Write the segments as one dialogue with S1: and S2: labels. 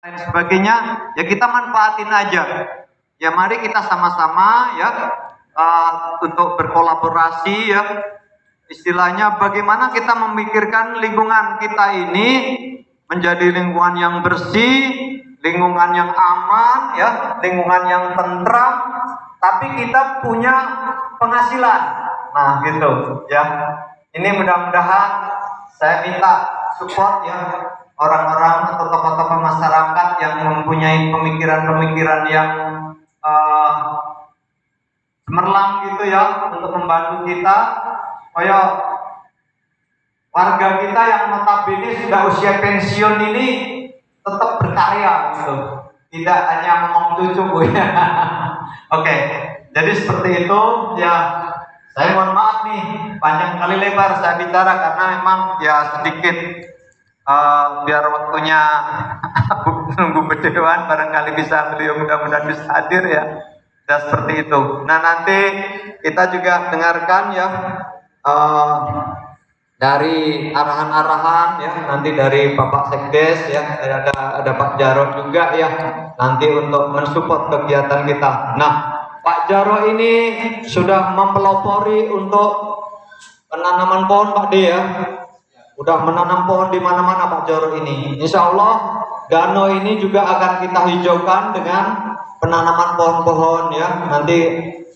S1: lain sebagainya, ya kita manfaatin aja. Ya mari kita sama-sama ya untuk berkolaborasi ya. Istilahnya bagaimana kita memikirkan lingkungan kita ini menjadi lingkungan yang bersih, lingkungan yang aman ya, lingkungan yang tentram, tapi kita punya penghasilan. Nah, gitu ya. Ini mudah-mudahan saya minta support ya orang-orang atau tokoh-tokoh masyarakat yang mempunyai pemikiran-pemikiran yang cemerlang gitu ya untuk membantu kita supaya warga kita yang notabene sudah usia pensiun ini tetap berkarya gitu, tidak hanya ngomong cucu ya. Oke, jadi seperti itu ya. Saya mohon maaf nih, panjang kali lebar saya bicara karena memang ya sedikit biar waktunya nunggu berdewan, barangkali bisa beliau mudah-mudahan bisa hadir ya. Dan seperti itu. Nah nanti kita juga dengarkan ya dari arahan-arahan ya, nanti dari Bapak Sekdes ya, ada Pak Jarod juga ya, nanti untuk mensupport kegiatan kita. Nah Pak Jarod ini sudah mempelopori untuk penanaman pohon Pak D ya, udah menanam pohon di mana-mana Pak Jarod ini. Insya Allah danau ini juga akan kita hijaukan dengan penanaman pohon-pohon ya. Nanti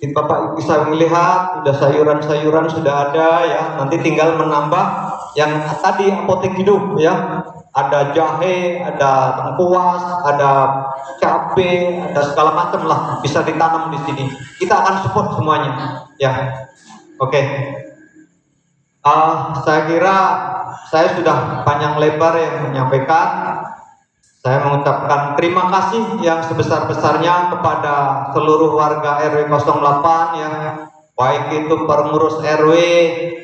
S1: Bapak bisa melihat udah sayuran-sayuran sudah ada ya. Nanti tinggal menambah yang tadi apotek hidup ya. Ada jahe, ada lengkuas, ada cabai, ada segala macam lah bisa ditanam di sini. Kita akan support semuanya ya. Oke. Saya kira saya sudah panjang lebar yang menyampaikan. Saya mengucapkan terima kasih yang sebesar-besarnya kepada seluruh warga RW 08 ya, baik itu pengurus RW,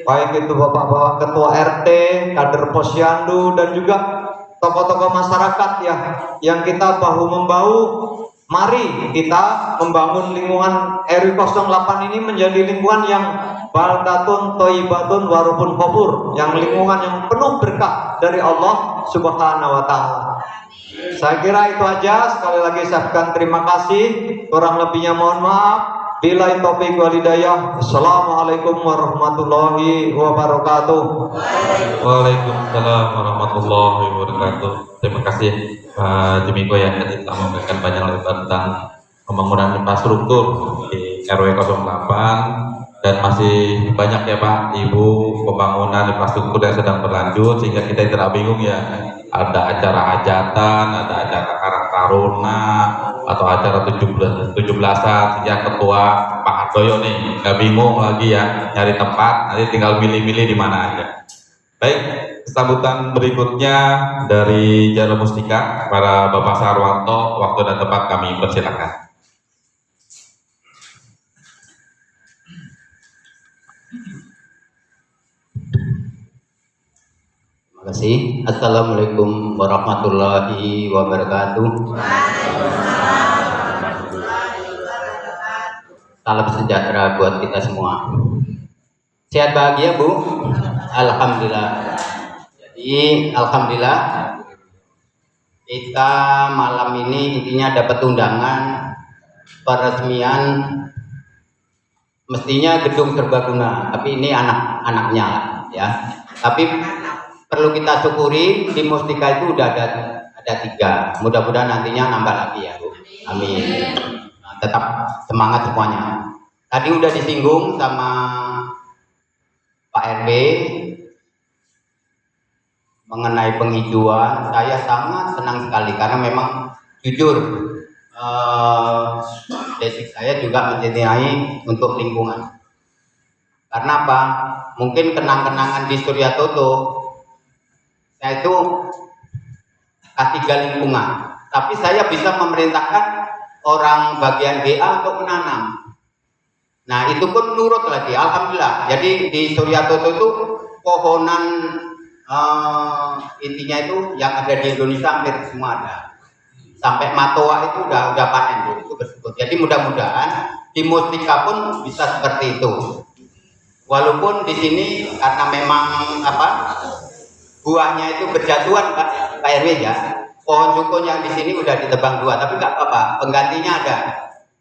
S1: baik itu bapak-bapak ketua RT, kader posyandu, dan juga tokoh-tokoh masyarakat ya, yang kita bahu-membahu. Mari kita membangun lingkungan RW 08 ini menjadi lingkungan yang baldatun thayyibatun warubun ghafur, yang lingkungan yang penuh berkah dari Allah Subhanahu wa taala. Saya kira itu aja. Sekali lagi saya ucapkan terima kasih, kurang lebihnya mohon maaf. Billahi taufiq wal hidayah. Assalamualaikum warahmatullahi wabarakatuh.
S2: Waalaikumsalam warahmatullahi wabarakatuh. Terima kasih Pak Jimiko yang tadi telah memberikan banyak lebar tentang pembangunan infrastruktur di RW 08, dan masih banyak ya Pak Ibu pembangunan infrastruktur yang sedang berlanjut sehingga kita tidak bingung ya, ada acara hajatan, ada acara Karang Taruna atau acara 17-an sejak ketua Pak Hardoyo nih nggak bingung lagi ya nyari tempat, nanti tinggal milih-milih di mana aja. Baik, sambutan berikutnya dari Jalur Mustika para Bapak Sarwanto, waktu dan tempat kami persilakan.
S3: Terima kasih. Assalamualaikum warahmatullahi wabarakatuh. Salam sejahtera buat kita semua. Sehat bahagia Bu? Alhamdulillah. Jadi alhamdulillah kita malam ini intinya dapat undangan peresmian, mestinya gedung serbaguna, tapi ini anak-anaknya ya. Tapi perlu kita syukuri di Mustika itu udah ada 3. Mudah-mudahan nantinya nambah lagi ya Bu. Amin. Nah, tetap semangat semuanya. Tadi udah disinggung sama Pak RW mengenai penghijauan. Saya sangat senang sekali karena memang jujur basic saya juga mencintai untuk lingkungan. Karena apa? Mungkin kenang-kenangan di Surya Toto saya itu K3 lingkungan, tapi saya bisa memerintahkan orang bagian GA untuk menanam. Nah itu pun nurut lagi, alhamdulillah. Jadi di Surya Toto itu pohonan intinya itu yang ada di Indonesia hampir semua ada. Sampai Matoa itu udah panen itu bersyukur. Jadi mudah-mudahan di Mustika pun bisa seperti itu. Walaupun di sini karena memang buahnya itu berjatuhan Pak RW ya, pohon sukun yang di sini udah ditebang 2, tapi nggak apa-apa, penggantinya ada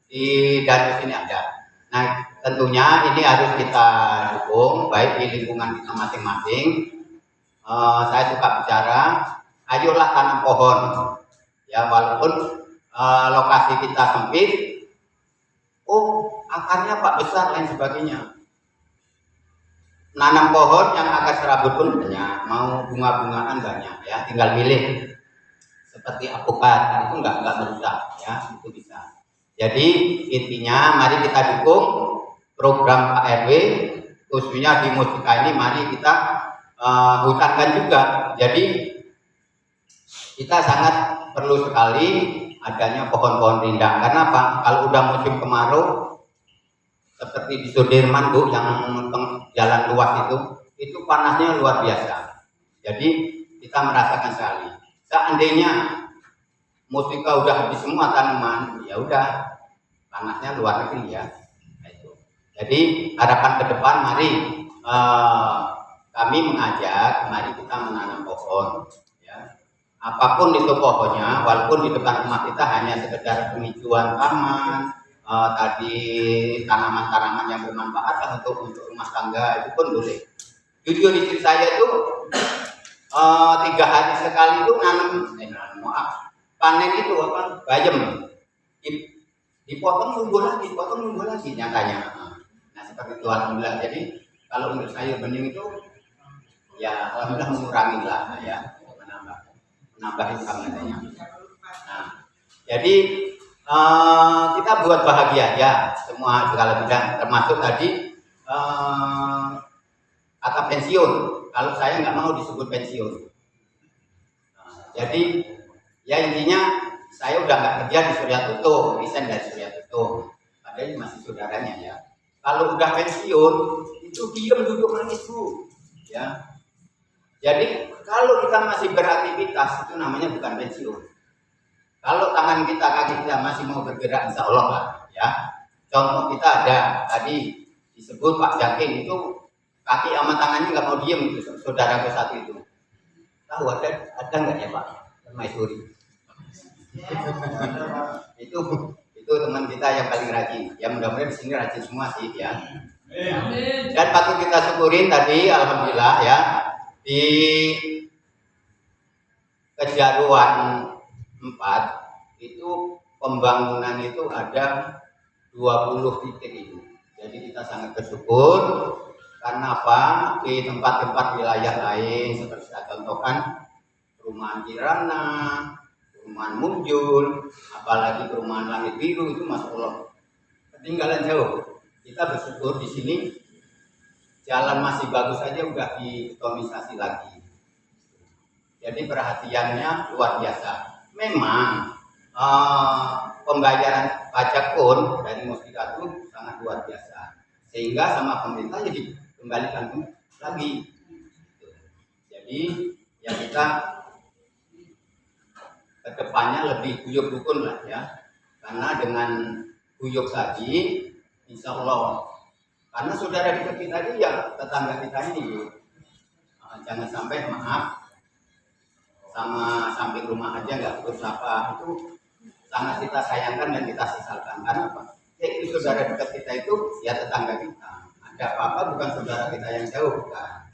S3: di danau sini ada. Nah, tentunya ini harus kita dukung baik di lingkungan kita masing-masing. Saya suka bicara, ayolah tanam pohon. Ya, walaupun lokasi kita sempit, akarnya Pak besar lain sebagainya. Nanam pohon yang akar serabut pun banyak, mau bunga-bungaan banyak ya, tinggal milih. Seperti apokat itu nggak merusak ya, itu bisa. Jadi intinya mari kita dukung program Pak RW, khususnya di Mustika ini mari kita hutankan juga. Jadi kita sangat perlu sekali adanya pohon-pohon rindang. Karena apa? Kalau udah musim kemarau seperti di Sudirman Bu yang jalan luas itu panasnya luar biasa. Jadi kita merasakan sekali. Seandainya Mustika udah habis semua tanaman, ya udah panasnya luar negeri ya. Jadi harapan ke depan mari kami mengajak, mari kita menanam pohon. Ya. Apapun itu pohonnya, walaupun di depan rumah kita hanya sekedar penghijauan taman, tadi tanaman-tanaman yang bermanfaat lah untuk rumah tangga itu pun boleh. Jujur istri saya itu 3 hari sekali itu panen itu apa bayam, dipotong nunggu lagi nyatanya. Nah seperti itu alhamdulillah. Jadi kalau untuk sayur bening itu ya alhamdulillah mengurangi lah ya, menambah income katanya. Nah jadi kita buat bahagia ya semua segala bidang, termasuk tadi kata pensiun. Kalau saya nggak mau disebut pensiun. Jadi ya intinya saya udah nggak kerja di Surya Tutu, resign dari Surya Tutu, padahal masih saudaranya ya. Kalau udah pensiun itu diam duduk nangis Bu, ya. Jadi kalau kita masih beraktivitas itu namanya bukan pensiun. Kalau tangan kita, kaki kita masih mau bergerak, insya Allah lah, ya. Contoh kita ada tadi disebut Pak Jakin itu kaki sama tangannya nggak mau diem itu, saudaraku satu itu. Tahu ada nggak ya Pak Maisuri? itu teman kita yang paling rajin. Ya mudah-mudahan di sini rajin semua sih ya. Dan patut kita syukurin tadi alhamdulillah ya di Kejaruan 4 itu pembangunan itu ada 20 titik itu. Jadi kita sangat bersyukur karena apa? Di tempat-tempat wilayah lain seperti saya contohkan perumahan Kirana, perumahan Munjul, apalagi perumahan Langit Biru itu Masya Allah ketinggalan jauh. Kita bersyukur di sini jalan masih bagus aja udah dibetonisasi lagi. Jadi perhatiannya luar biasa. Memang pembayaran pajak pun dari Mustika itu sangat luar biasa. Sehingga sama pemerintah jadi kembalikan lagi. Jadi ya kita kedepannya lebih guyup rukun lah ya. Karena dengan guyup tadi, insya Allah. Karena saudara dekat kita ini ya tetangga kita ini. Jangan sampai maaf. Sama samping rumah aja nggak bersapa, itu sangat kita sayangkan dan kita sesalkan. Karena apa? Ya itu saudara dekat kita itu ya tetangga kita. Ada apa-apa bukan saudara kita yang jauh kan.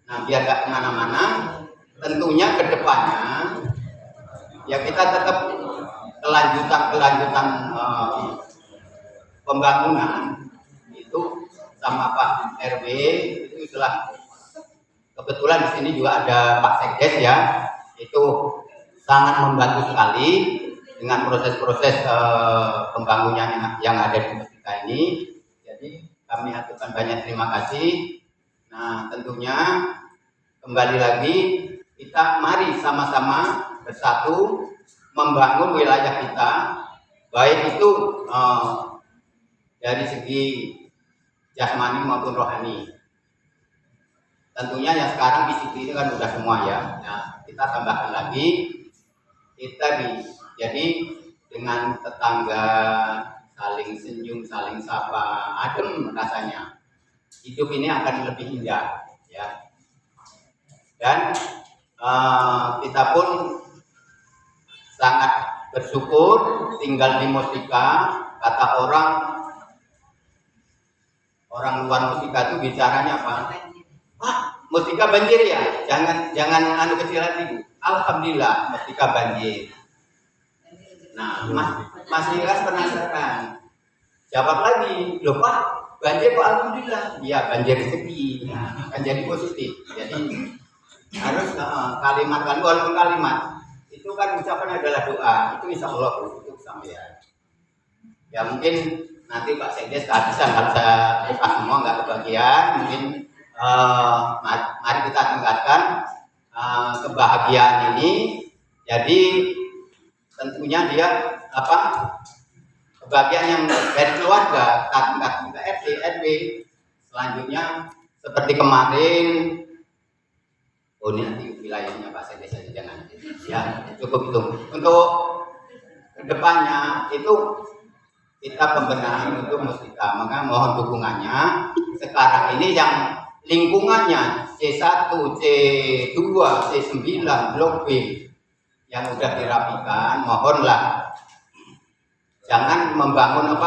S3: Nah biar nggak kemana-mana, tentunya kedepannya ya kita tetap kelanjutan pembangunan itu sama Pak RW itu setelah. Kebetulan di sini juga ada Pak Sekdes ya, itu sangat membantu sekali dengan proses-proses pembangunan yang ada di Mustika ini. Jadi kami aturkan banyak terima kasih. Nah tentunya kembali lagi kita mari sama-sama bersatu membangun wilayah kita, baik itu dari segi jasmani maupun rohani. Tentunya yang sekarang PCT ini kan udah semua ya. Nah, kita tambahkan lagi jadi dengan tetangga saling senyum, saling sapa, adem rasanya. Hidup ini akan lebih indah ya. Dan kita pun sangat bersyukur tinggal di Mustika. Kata orang luar Mustika itu bicaranya apa? Pak, Mustika banjir ya? Jangan anu kecil hati. Alhamdulillah Mustika banjir. Nah, Mas Iras penasaran. Jawab lagi, loh Pak, banjir kok alhamdulillah? Iya, banjir rezeki. Nah, kan jadi positif. Jadi harus kalimat walaupun kalimat itu kan ucapan adalah doa. Itu insya Allah untuk sampean. Ya mungkin nanti Pak Sekdes kehabisan kalau saya buka semua nggak kebagian. Mungkin mari kita tingkatkan kebahagiaan ini. Jadi tentunya dia kebahagiaan yang dari keluarga, tingkat RT, RW, selanjutnya seperti kemarin. Oh ini nanti wilayahnya Pak Sekdes saja jangan. Ya cukup itu. Untuk kedepannya itu kita pembenahan untuk Mustika, maka mohon dukungannya. Sekarang ini yang lingkungannya C1, C2, C9, Blok B yang sudah dirapikan, mohonlah jangan membangun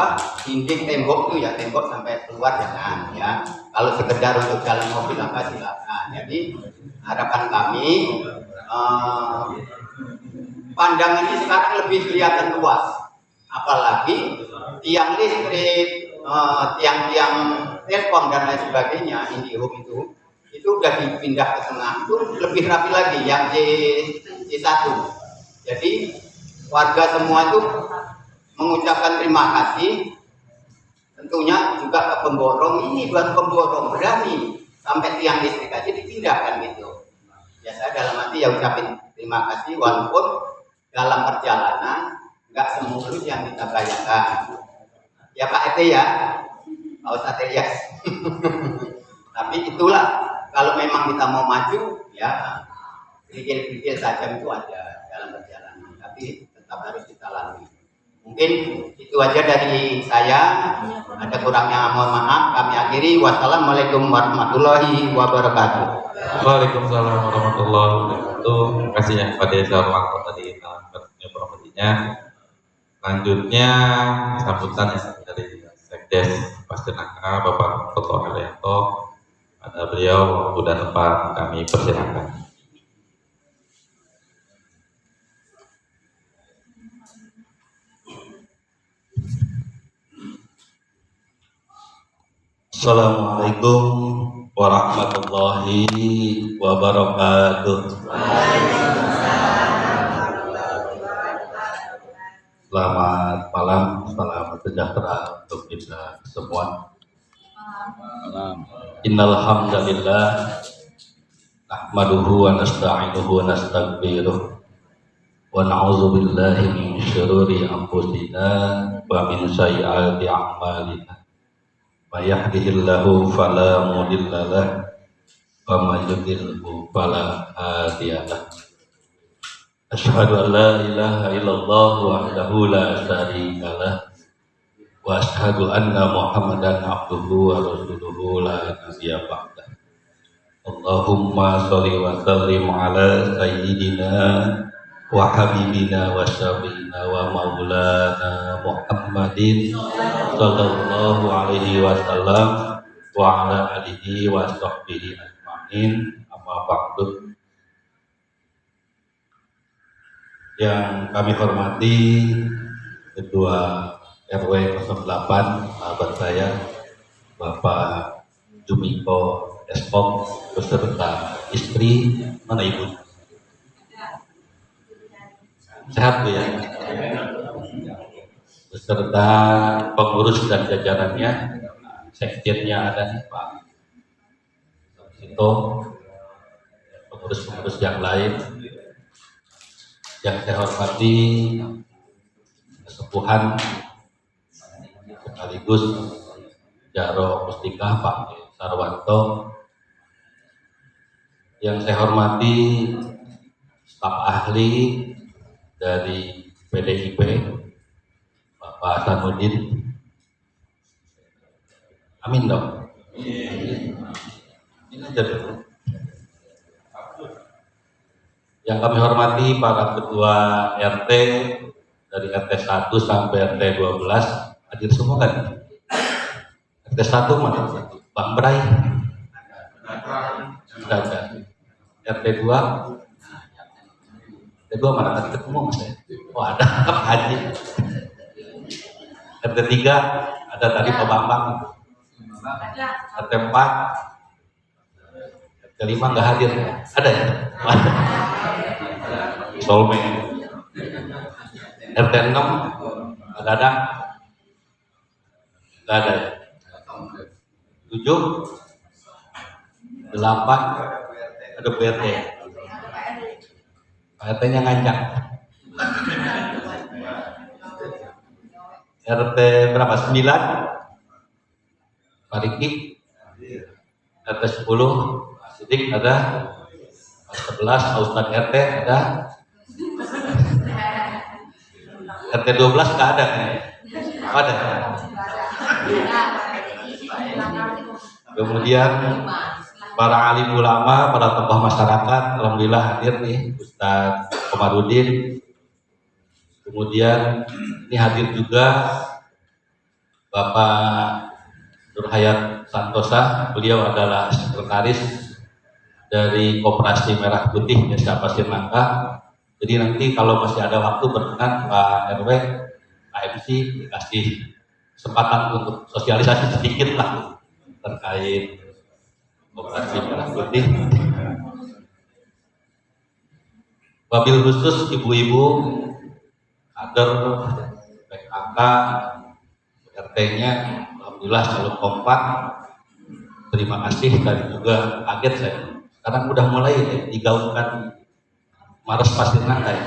S3: dinding tembok itu ya, tembok sampai keluar jangan ya. Kalau sekedar untuk jalan mobil silakan. Jadi harapan kami pandangan ini sekarang lebih kelihatan luas, apalagi tiang listrik, tiang-tiang telepon dan lain sebagainya, IndiHome itu udah dipindah ke tengah, itu lebih rapi lagi yang C1. Jadi warga semua itu mengucapkan terima kasih, tentunya juga ke pemborong. Ini buat pemborong berani sampai tiang listrik aja dipindahkan gitu. Ya saya dalam hati ya ucapin terima kasih, walaupun dalam perjalanan nggak semulus yang kita bayangkan. Ya Pak RT ya, Pak Ustadz Elias. Tapi itulah, kalau memang kita mau maju ya pikir-pikir saja itu ada dalam perjalanan, tapi tetap harus kita lalui. Mungkin itu aja dari saya. Ada kurangnya mohon maaf. Kami akhiri. Wassalamualaikum warahmatullahi wabarakatuh.
S2: Waalaikumsalam warahmatullahi wabarakatuh. Terima kasih ya Pak Desa Arwanto tadi informasinya. Lanjutnya sambutan dari Sekdes Paskenaka Bapak Toto Haryanto. Ada beliau waktu dan tempat kami persilakan.
S4: Assalamualaikum warahmatullahi wabarakatuh. Selamat malam, salam sejahtera untuk kita semua. Innal hamdalillah nahmaduhu wa nasta'inuhu wa nastaghfiruh wa na'udzu billahi min syururi anfusina wa min sayyiati a'malina. May yahdihillahu fala mudilla lahu wa may yudlilhu fala hadiya lahu. Asyhadu an la ilaha illallah wahdahu la syarika lahu wa asyhadu anna Muhammadan abduhu wa rasuluhu la nabiyya ba'dah. Allahumma sholli wa sallim ala sayyidina wa habibina wa syafiina wa maulana Muhammadin sallallahu alaihi wasallam wa ala alihi wa sahbihi ajma'in. Amma ba'du. Yang kami hormati Ketua RW 08 sahabat saya Bapak Jumiko Espok beserta istri, mana ibu? Sehat Bu ya? Beserta pengurus dan jajarannya, sekjennya ada nih Pak Sito, pengurus-pengurus yang lain. Yang saya hormati kesepuhan sekaligus Jaro Mustika Pak Sarwanto. Yang saya hormati staf ahli dari PDIP Bapak Hasanuddin. Amin dong. Ini aja dulu. Yang kami hormati para ketua RT dari RT 1 sampai RT 12 hadir semua kan? RT 1 mana? Bang Bray. Sudah. RT 2 mana tadi ketemu Mas ya? Oh ada Pak Haji. RT 3 ada tadi Pak Bambang. RT 4 RT 5 nggak hadir. Ada ya? Solme. RT 6 ada? Nggak ada ya? 7 8 ada PRT. PRT-nya ngancang. RT berapa? 9 Pak Riki. RT 10 Sidik ada. 11 Ustadz RT ada. RT 12 nggak ada kan? Ada. Kemudian para alim ulama, para tokoh masyarakat, alhamdulillah hadir nih Ustadz Komarudin. Kemudian ini hadir juga Bapak Nurhayat Santosa, beliau adalah sekretaris dari Koperasi Merah Putih Desa Pasir Nangka. Jadi nanti kalau masih ada waktu berkenan Pak RW, Pak MC dikasih kesempatan untuk sosialisasi sedikit lah terkait Koperasi Merah Putih. Wabil khusus ibu-ibu, kader, PKK, RT-nya, alhamdulillah selalu kompak. Terima kasih, tadi juga kaget saya. Sekarang udah mulai digaungkan Maros Pasir Nangka ya.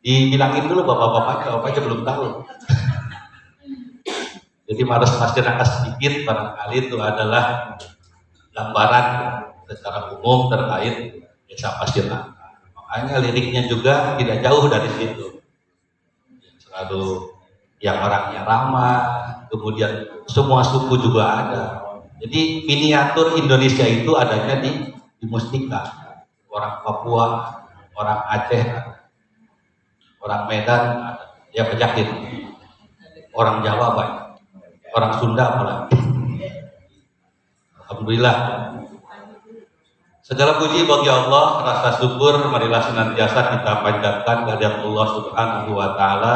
S4: Dibilangin dulu bapak-bapaknya belum tahu. Jadi Maros Pasir Nangka sedikit barangkali itu adalah gambaran secara umum terkait Desa Pasir Nangka. Makanya liriknya juga tidak jauh dari situ. Selalu yang orangnya ramah, kemudian semua suku juga ada. Jadi miniatur Indonesia itu adanya di Mustika. Orang Papua, orang Aceh, orang Medan, ya penyakit. Orang Jawa banyak, orang Sunda apalagi. Alhamdulillah. Segala puji bagi Allah, rasa syukur marilah senantiasa kita panjatkan kehadirat Allah Subhanahu wa taala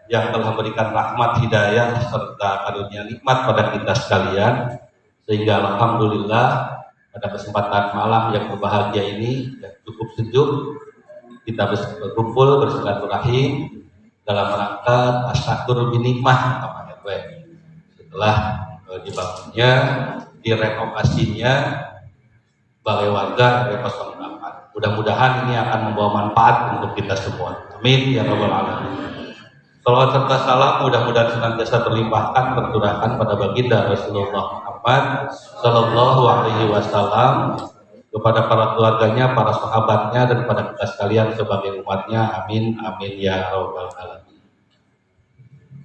S4: yang telah memberikan rahmat hidayah serta karunia nikmat pada kita sekalian, sehingga alhamdulillah pada kesempatan malam yang berbahagia ini yang cukup sejuk kita berkumpul bersilaturahim dalam rangka tasyakur binikmah Pak RW setelah dibangunnya, direnovasinya Balai Warga RW 08. Mudah-mudahan ini akan membawa manfaat untuk kita semua. Amin ya rabbal alamin. Salawat serta salam mudah-mudahan senantiasa terlimpahkan tercurahkan pada baginda Rasulullah Muhammad Sallallahu Alaihi Wasallam, kepada para keluarganya, para sahabatnya, dan pada kita sekalian sebagai umatnya. Amin amin ya rabbal alamin.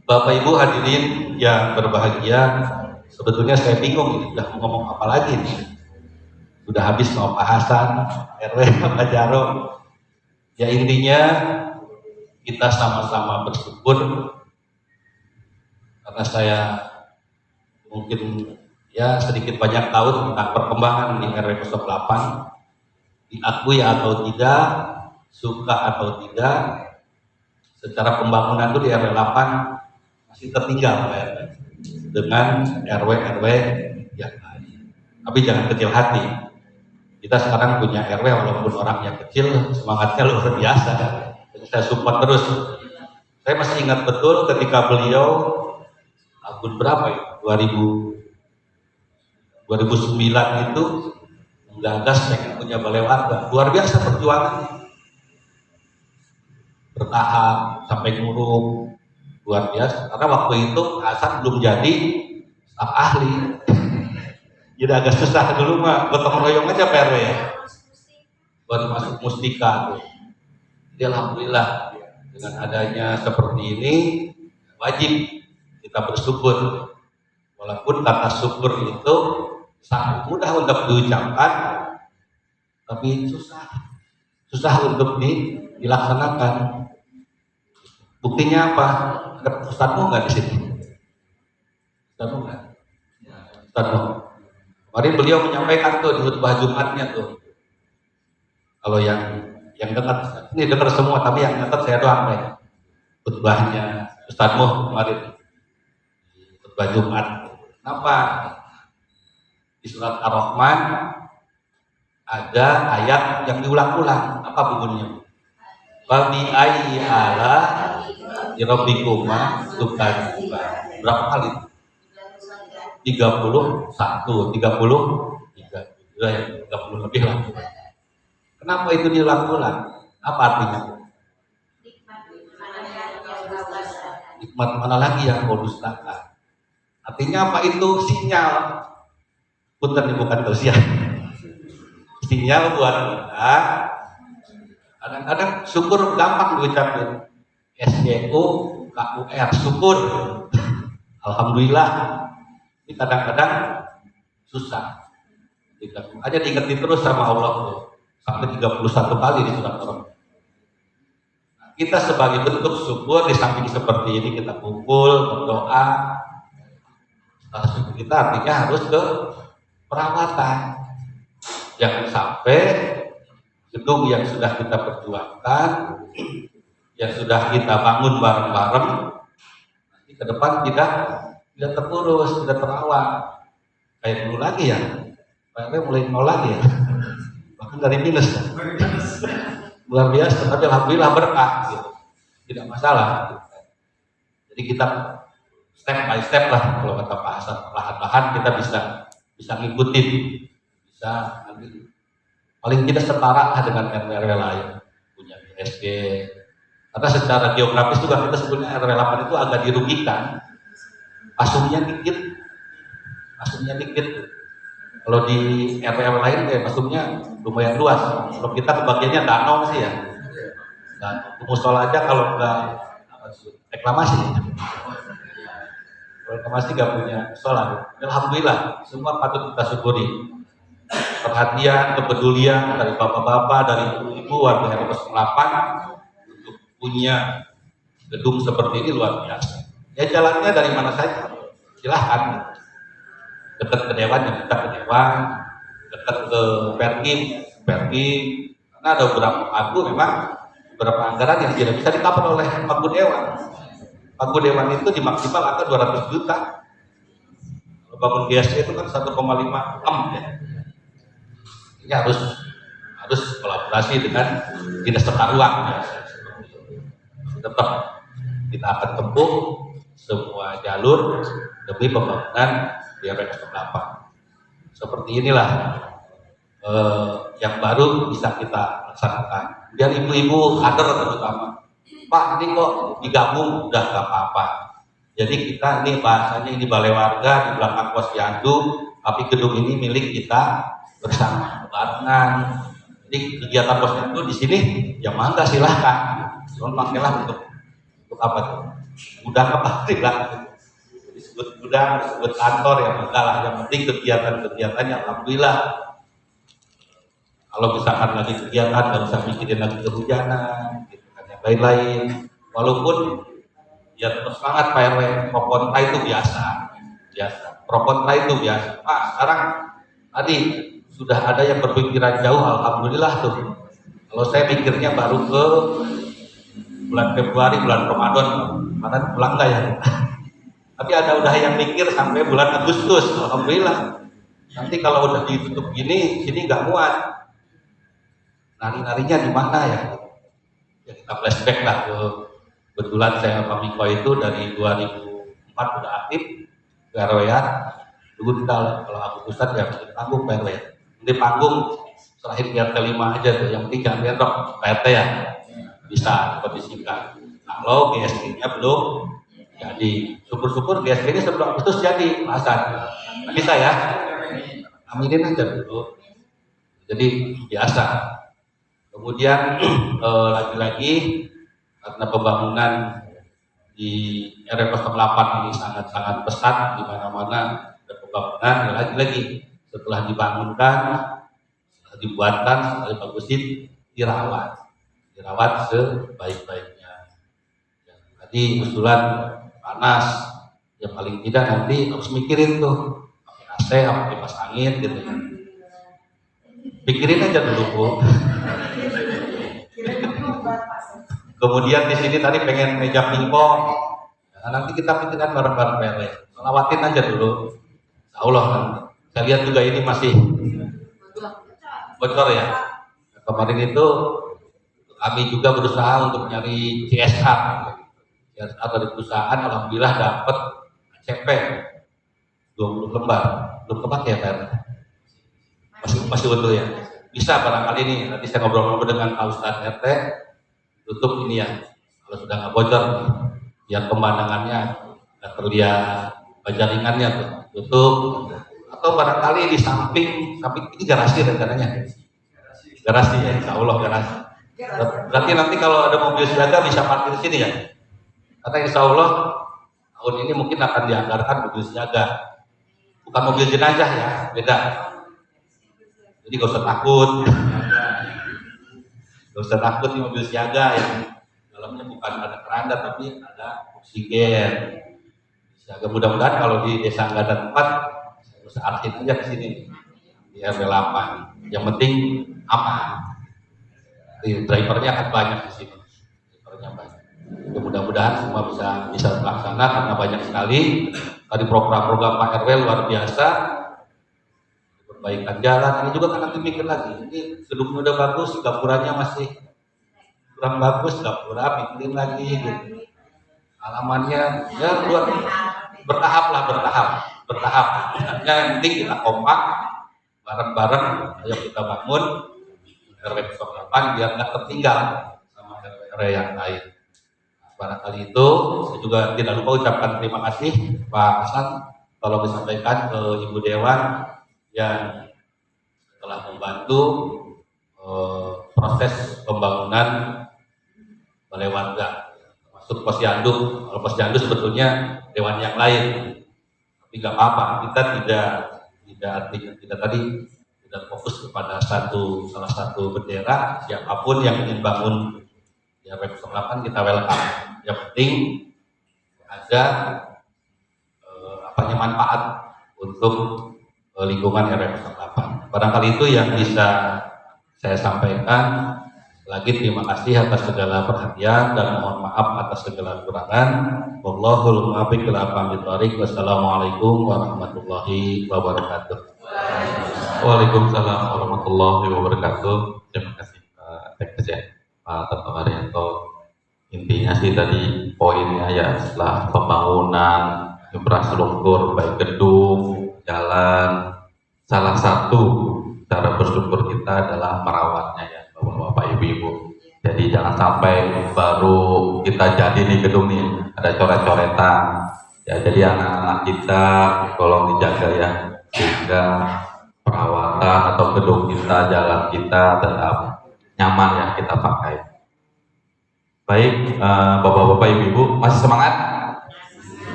S4: Bapak Ibu hadirin yang berbahagia, sebetulnya saya bingung ini udah ngomong apa lagi nih. Sudah habis mau Pak Hasan, RW, Pak Jaro. Ya intinya kita sama-sama bersyukur karena saya mungkin ya sedikit banyak tahu tentang perkembangan di RW 08, diakui atau tidak, suka atau tidak, secara pembangunan itu di RW 8 masih tertinggal ya, dengan RW-RW yang lain. Tapi jangan kecil hati, kita sekarang punya RW walaupun orangnya kecil, semangatnya luar biasa kan. Saya support terus. Saya masih ingat betul ketika beliau tahun berapa ya? 2009 itu menggagas pengen punya balai warga. Luar biasa perjuangannya. Bertahap sampai ngurung. Luar biasa. Karena waktu itu Hasan belum jadi staf ahli. Jadi agak susah dulu mah. Gotong royong aja PRW ya. Baru masuk Mustika tuh. Jadi alhamdulillah dengan adanya seperti ini wajib kita bersyukur, walaupun kata syukur itu sangat mudah untuk diucapkan, tapi susah untuk dilaksanakan. Buktinya apa? Ustadzmu nggak di sini? Ustadzmu nggak? Ustadzmu. Kemarin beliau menyampaikan tuh di khutbah Jumatnya tuh. Kalau yang dengar, ini dengar semua, tapi yang dengar saya doang nih. Khutbahnya Ustadzmu kemarin di khutbah Jumat. Kenapa? Di surat Ar-Rahman ada ayat yang diulang-ulang. Apa bunyinya? Wa bi ayyi ala rabbikuma tukadziban. Berapa kali? 31, 33, 30 lebih lah. Kenapa itu diulang-ulang? Apa artinya? Nikmat mana lagi yang kau dustakan? Artinya apa itu? Sinyal. Punten bukan tausiah. Sinyal buat kita. Kadang-kadang syukur gampang diucapin. SYUKUR, syukur. Alhamdulillah. Ini kadang-kadang susah. Aja diingetin terus sama Allah tuh. Sampai 31 kali di surat Al-Rahman. Nah, kita sebagai bentuk syukur di samping seperti ini kita kumpul berdoa. Syukur kita artinya harus ke perawatan. Jangan sampai gedung yang sudah kita perjuangkan, yang sudah kita bangun bareng-bareng, nanti ke depan tidak terurus, tidak terawat. Kayak dulu lagi ya, kayaknya mulai nol lagi ya, bahkan dari minus ya. Luar biasa, tapi alhamdulillah berkah gitu. Tidak masalah. Jadi kita step by step lah, kalau kata Pak Hasan, perlahan-lahan kita bisa ngikutin, bisa nanti paling tidak setara dengan RW lain, punya BSG. Karena secara geografis juga kita sebutnya RW 8 itu agak dirugikan, pasungnya dikit. Kalau di RW lain kayak pasungnya lumayan luas. Kalau kita kebagiannya danau sih ya. Dan musola aja kalau nggak reklamasi. Reklamasi nggak punya musola. Alhamdulillah, semua patut kita syukuri. Perhatian, kepedulian dari bapak-bapak, dari ibu-ibu warga RW 08 untuk punya gedung seperti ini luar biasa. Ya jalannya dari mana saja, silahkan. Dekat ke Dewan, ya kita ke Dewan, dekat ke Perkim, karena ada beberapa pagu memang beberapa anggaran yang tidak bisa di-cover oleh pagu Dewan. Pagu Dewan itu dimaksimal angka 200 juta. Kalau bangun GSC itu kan 1,5 M ya. Ini harus kolaborasi dengan dinas tata ruang ya. Tetap kita akan tempuh semua jalur demi pembangunan di RW 08. Seperti inilah yang baru bisa kita laksanakan. Biar ibu-ibu kader terutama, Pak ini kok digabung udah gak apa-apa. Jadi kita ini bahasanya ini balai warga di belakang Posyandu, tapi gedung ini milik kita bersama barengan. Jadi kegiatan Posyandu di sini ya mangga silahkan. Cuma pakailah untuk apa tuh? Gudang apa tidak? Disebut gudang, disebut kantor ya enggak lah. Yang penting kegiatan-kegiatannya alhamdulillah. Kalau misalkan lagi kegiatan nggak bisa mikirin lagi kehujanan, gitu kan yang lain-lain. Walaupun ya terus semangat Pak RW, pro kontra itu biasa. Pro kontra itu biasa. Pak sekarang tadi sudah ada yang berpikiran jauh, alhamdulillah tuh. Kalau saya mikirnya baru ke bulan Februari, bulan Ramadan, mana pulang nggak ya? Tapi ada udah yang mikir sampai bulan Agustus, alhamdulillah. Nanti kalau udah ditutup gini, sini nggak muat. Nari-narinya di mana ya? Ya kita flashback lah ke kebetulan saya Pak Miko itu dari 2004 udah aktif ke RW-an. Dulu kita kalau Agustusan ya bikin panggung Pak RW. Nanti panggung selain RT 5 aja tuh, yang penting jangan bentrok RT ya. Bisa kondisikan. Kalau GSG-nya belum jadi, syukur-syukur GSG-nya sebelum Agustus jadi Hasan. Bisa ya? Aminin aja dulu. Jadi biasa. Kemudian lagi-lagi karena pembangunan di RW 08 ini sangat-sangat pesat di mana-mana ada pembangunan. Ya lagi-lagi setelah dibangunkan, setelah dibuatkan, sekali bagusin, dirawat sebaik-baiknya. Ya, tadi usulan panas, ya paling tidak nanti harus mikirin tuh pakai AC, pakai kipas angin gitu ya. Pikirin aja dulu Bu. Kemudian di sini tadi pengen meja pingpong. Nah, nanti kita pikirkan bareng-bareng PRW. Lawatin aja dulu. Insya Allah nanti. Saya lihat juga ini masih bocor ya. Nah, kemarin itu kami juga berusaha untuk nyari CSR. CSR dari perusahaan, alhamdulillah dapat ACP 20 lembar. Belum kepake ya PRW? Masih utuh ya. Bisa barangkali nih nanti saya ngobrol-ngobrol dengan Pak Ustadz RT, tutup ini ya. Kalau sudah nggak bocor, biar pemandangannya nggak terlihat jaringannya tuh, tutup. Atau barangkali di samping ini garasi rencananya. Garasi ya, insya Allah garasi. Berarti nanti kalau ada mobil siaga bisa parkir di sini ya. Karena insya Allah tahun ini mungkin akan dianggarkan mobil siaga. Bukan mobil jenazah ya, beda. Jadi gak usah takut. Gak usah takut di mobil siaga yang dalamnya bukan ada keranda tapi ada oksigen. Siaga mudah-mudahan kalau di desa nggak ada tempat, saya bisa arahin aja ke sini di RW 8. Yang penting aman. Drivernya akan banyak di sini. Drivernya banyak. Ya, mudah-mudahan semua bisa terlaksana karena banyak sekali. Tadi program-program Pak RW luar biasa. Perbaikan jalan, ini juga kan nanti mikir lagi. Ini gedungnya udah bagus, gapuranya masih kurang bagus, gapura mikirin lagi gitu. Halamannya ya bertahap. Yang penting kita kompak bareng-bareng, ayo kita bangun RW 08 biar nggak tertinggal sama RW yang lain. Barangkali itu saya juga tidak lupa ucapkan terima kasih Pak Hasan kalau disampaikan ke Ibu Dewan yang telah membantu proses pembangunan balai warga, termasuk Posyandu. Kalau Posyandu sebetulnya dewan yang lain, tapi nggak apa-apa. Kita tidak fokus kepada salah satu bendera. Siapapun yang ingin bangun di RW 08 kita welcome. Yang penting ada manfaat untuk lingkungan RW 08. Barangkali itu yang bisa saya sampaikan. Lagi terima kasih atas segala perhatian dan mohon maaf atas segala kekurangan. Wallahul muwaffiq ila aqwamit thoriq. Wassalamualaikum warahmatullahi wabarakatuh.
S2: Waalaikumsalam warahmatullahi wabarakatuh. Terima kasih Pak Toto Haryanto. Intinya sih tadi poinnya ya, setelah pembangunan infrastruktur baik gedung, jalan, salah satu cara bersyukur kita adalah merawatnya ya Bapak Ibu. Jadi jangan sampai baru kita jadi di gedung nih ada coret-coretan ya. Jadi anak-anak kita tolong dijaga ya, sehingga perawatan atau gedung kita, jalan kita tetap nyaman ya kita pakai. Baik, Bapak-bapak, Ibu-ibu masih semangat?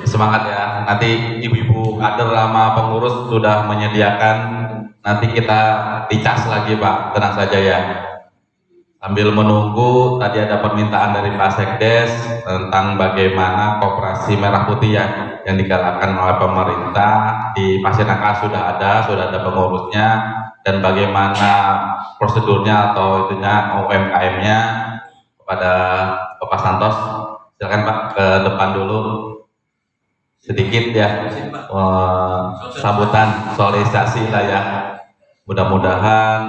S2: Semangat ya. Nanti ibu-ibu kader sama pengurus sudah menyediakan, nanti kita dicas lagi Pak, tenang saja ya. Sambil menunggu, tadi ada permintaan dari Pak Sekdes tentang bagaimana koperasi merah putih yang digalakkan oleh pemerintah di Pasir-Nangka sudah ada pengurusnya, dan bagaimana prosedurnya atau UMKM-nya kepada Bapak Santos. Silakan Pak ke depan dulu sedikit ya, sambutan sosialisasi lah ya. Mudah-mudahan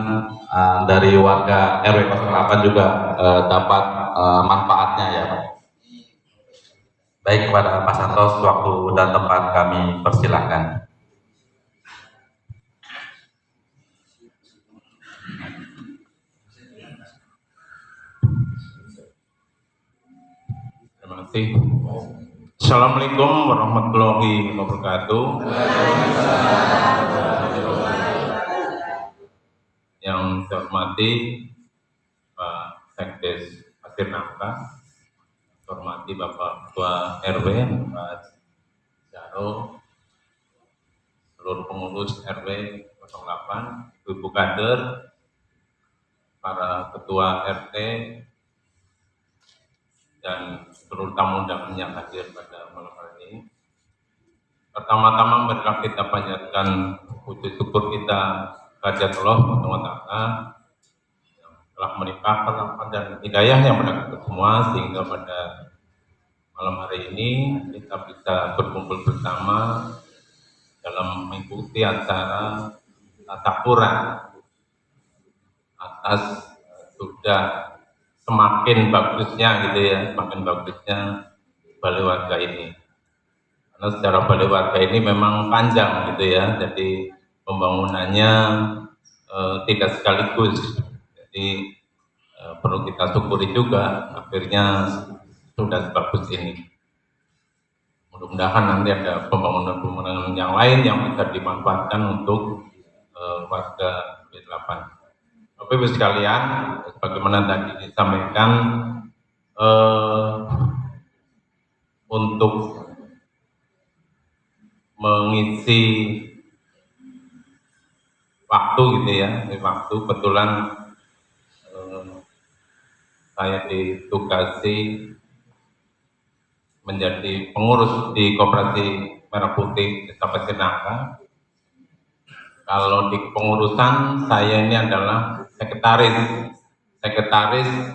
S2: dari warga RW 08 juga dapat manfaatnya ya Pak. Baik, kepada Pak Santos, waktu dan tempat kami persilahkan.
S5: Terima kasih. Assalamualaikum warahmatullahi wabarakatuh. Yang saya hormati Pak Sekdes Pasir-Nangka, hormati Bapak Ketua RW Pak Jaro, seluruh pengurus RW 08, Ibu kader, para ketua RT dan seluruh tamu undangan yang hadir pada malam hari ini. Pertama-tama marilah kita panjatkan puji syukur kita kehadirat Allah Subhanahu wa Ta'ala yang telah melimpahkan rahmat dan hidayah yang pada kita semua, sehingga pada malam hari ini kita bisa berkumpul bersama dalam mengikuti acara tasyakuran atas sudah semakin bagusnya gitu ya, semakin bagusnya balai warga ini. Karena secara balai warga ini memang panjang gitu ya, jadi pembangunannya tidak sekaligus. Jadi perlu kita syukuri juga akhirnya sudah sebagus ini. Mudah-mudahan nanti ada pembangunan-pembangunan yang lain yang bisa dimanfaatkan untuk warga B8. Bapak Ibu sekalian, sebagaimana tadi disampaikan, untuk mengisi waktu gitu ya, waktu kebetulan saya ditugasi menjadi pengurus di Koperasi Merah Putih Desa Pasir Nangka. Kalau di pengurusan saya ini adalah sekretaris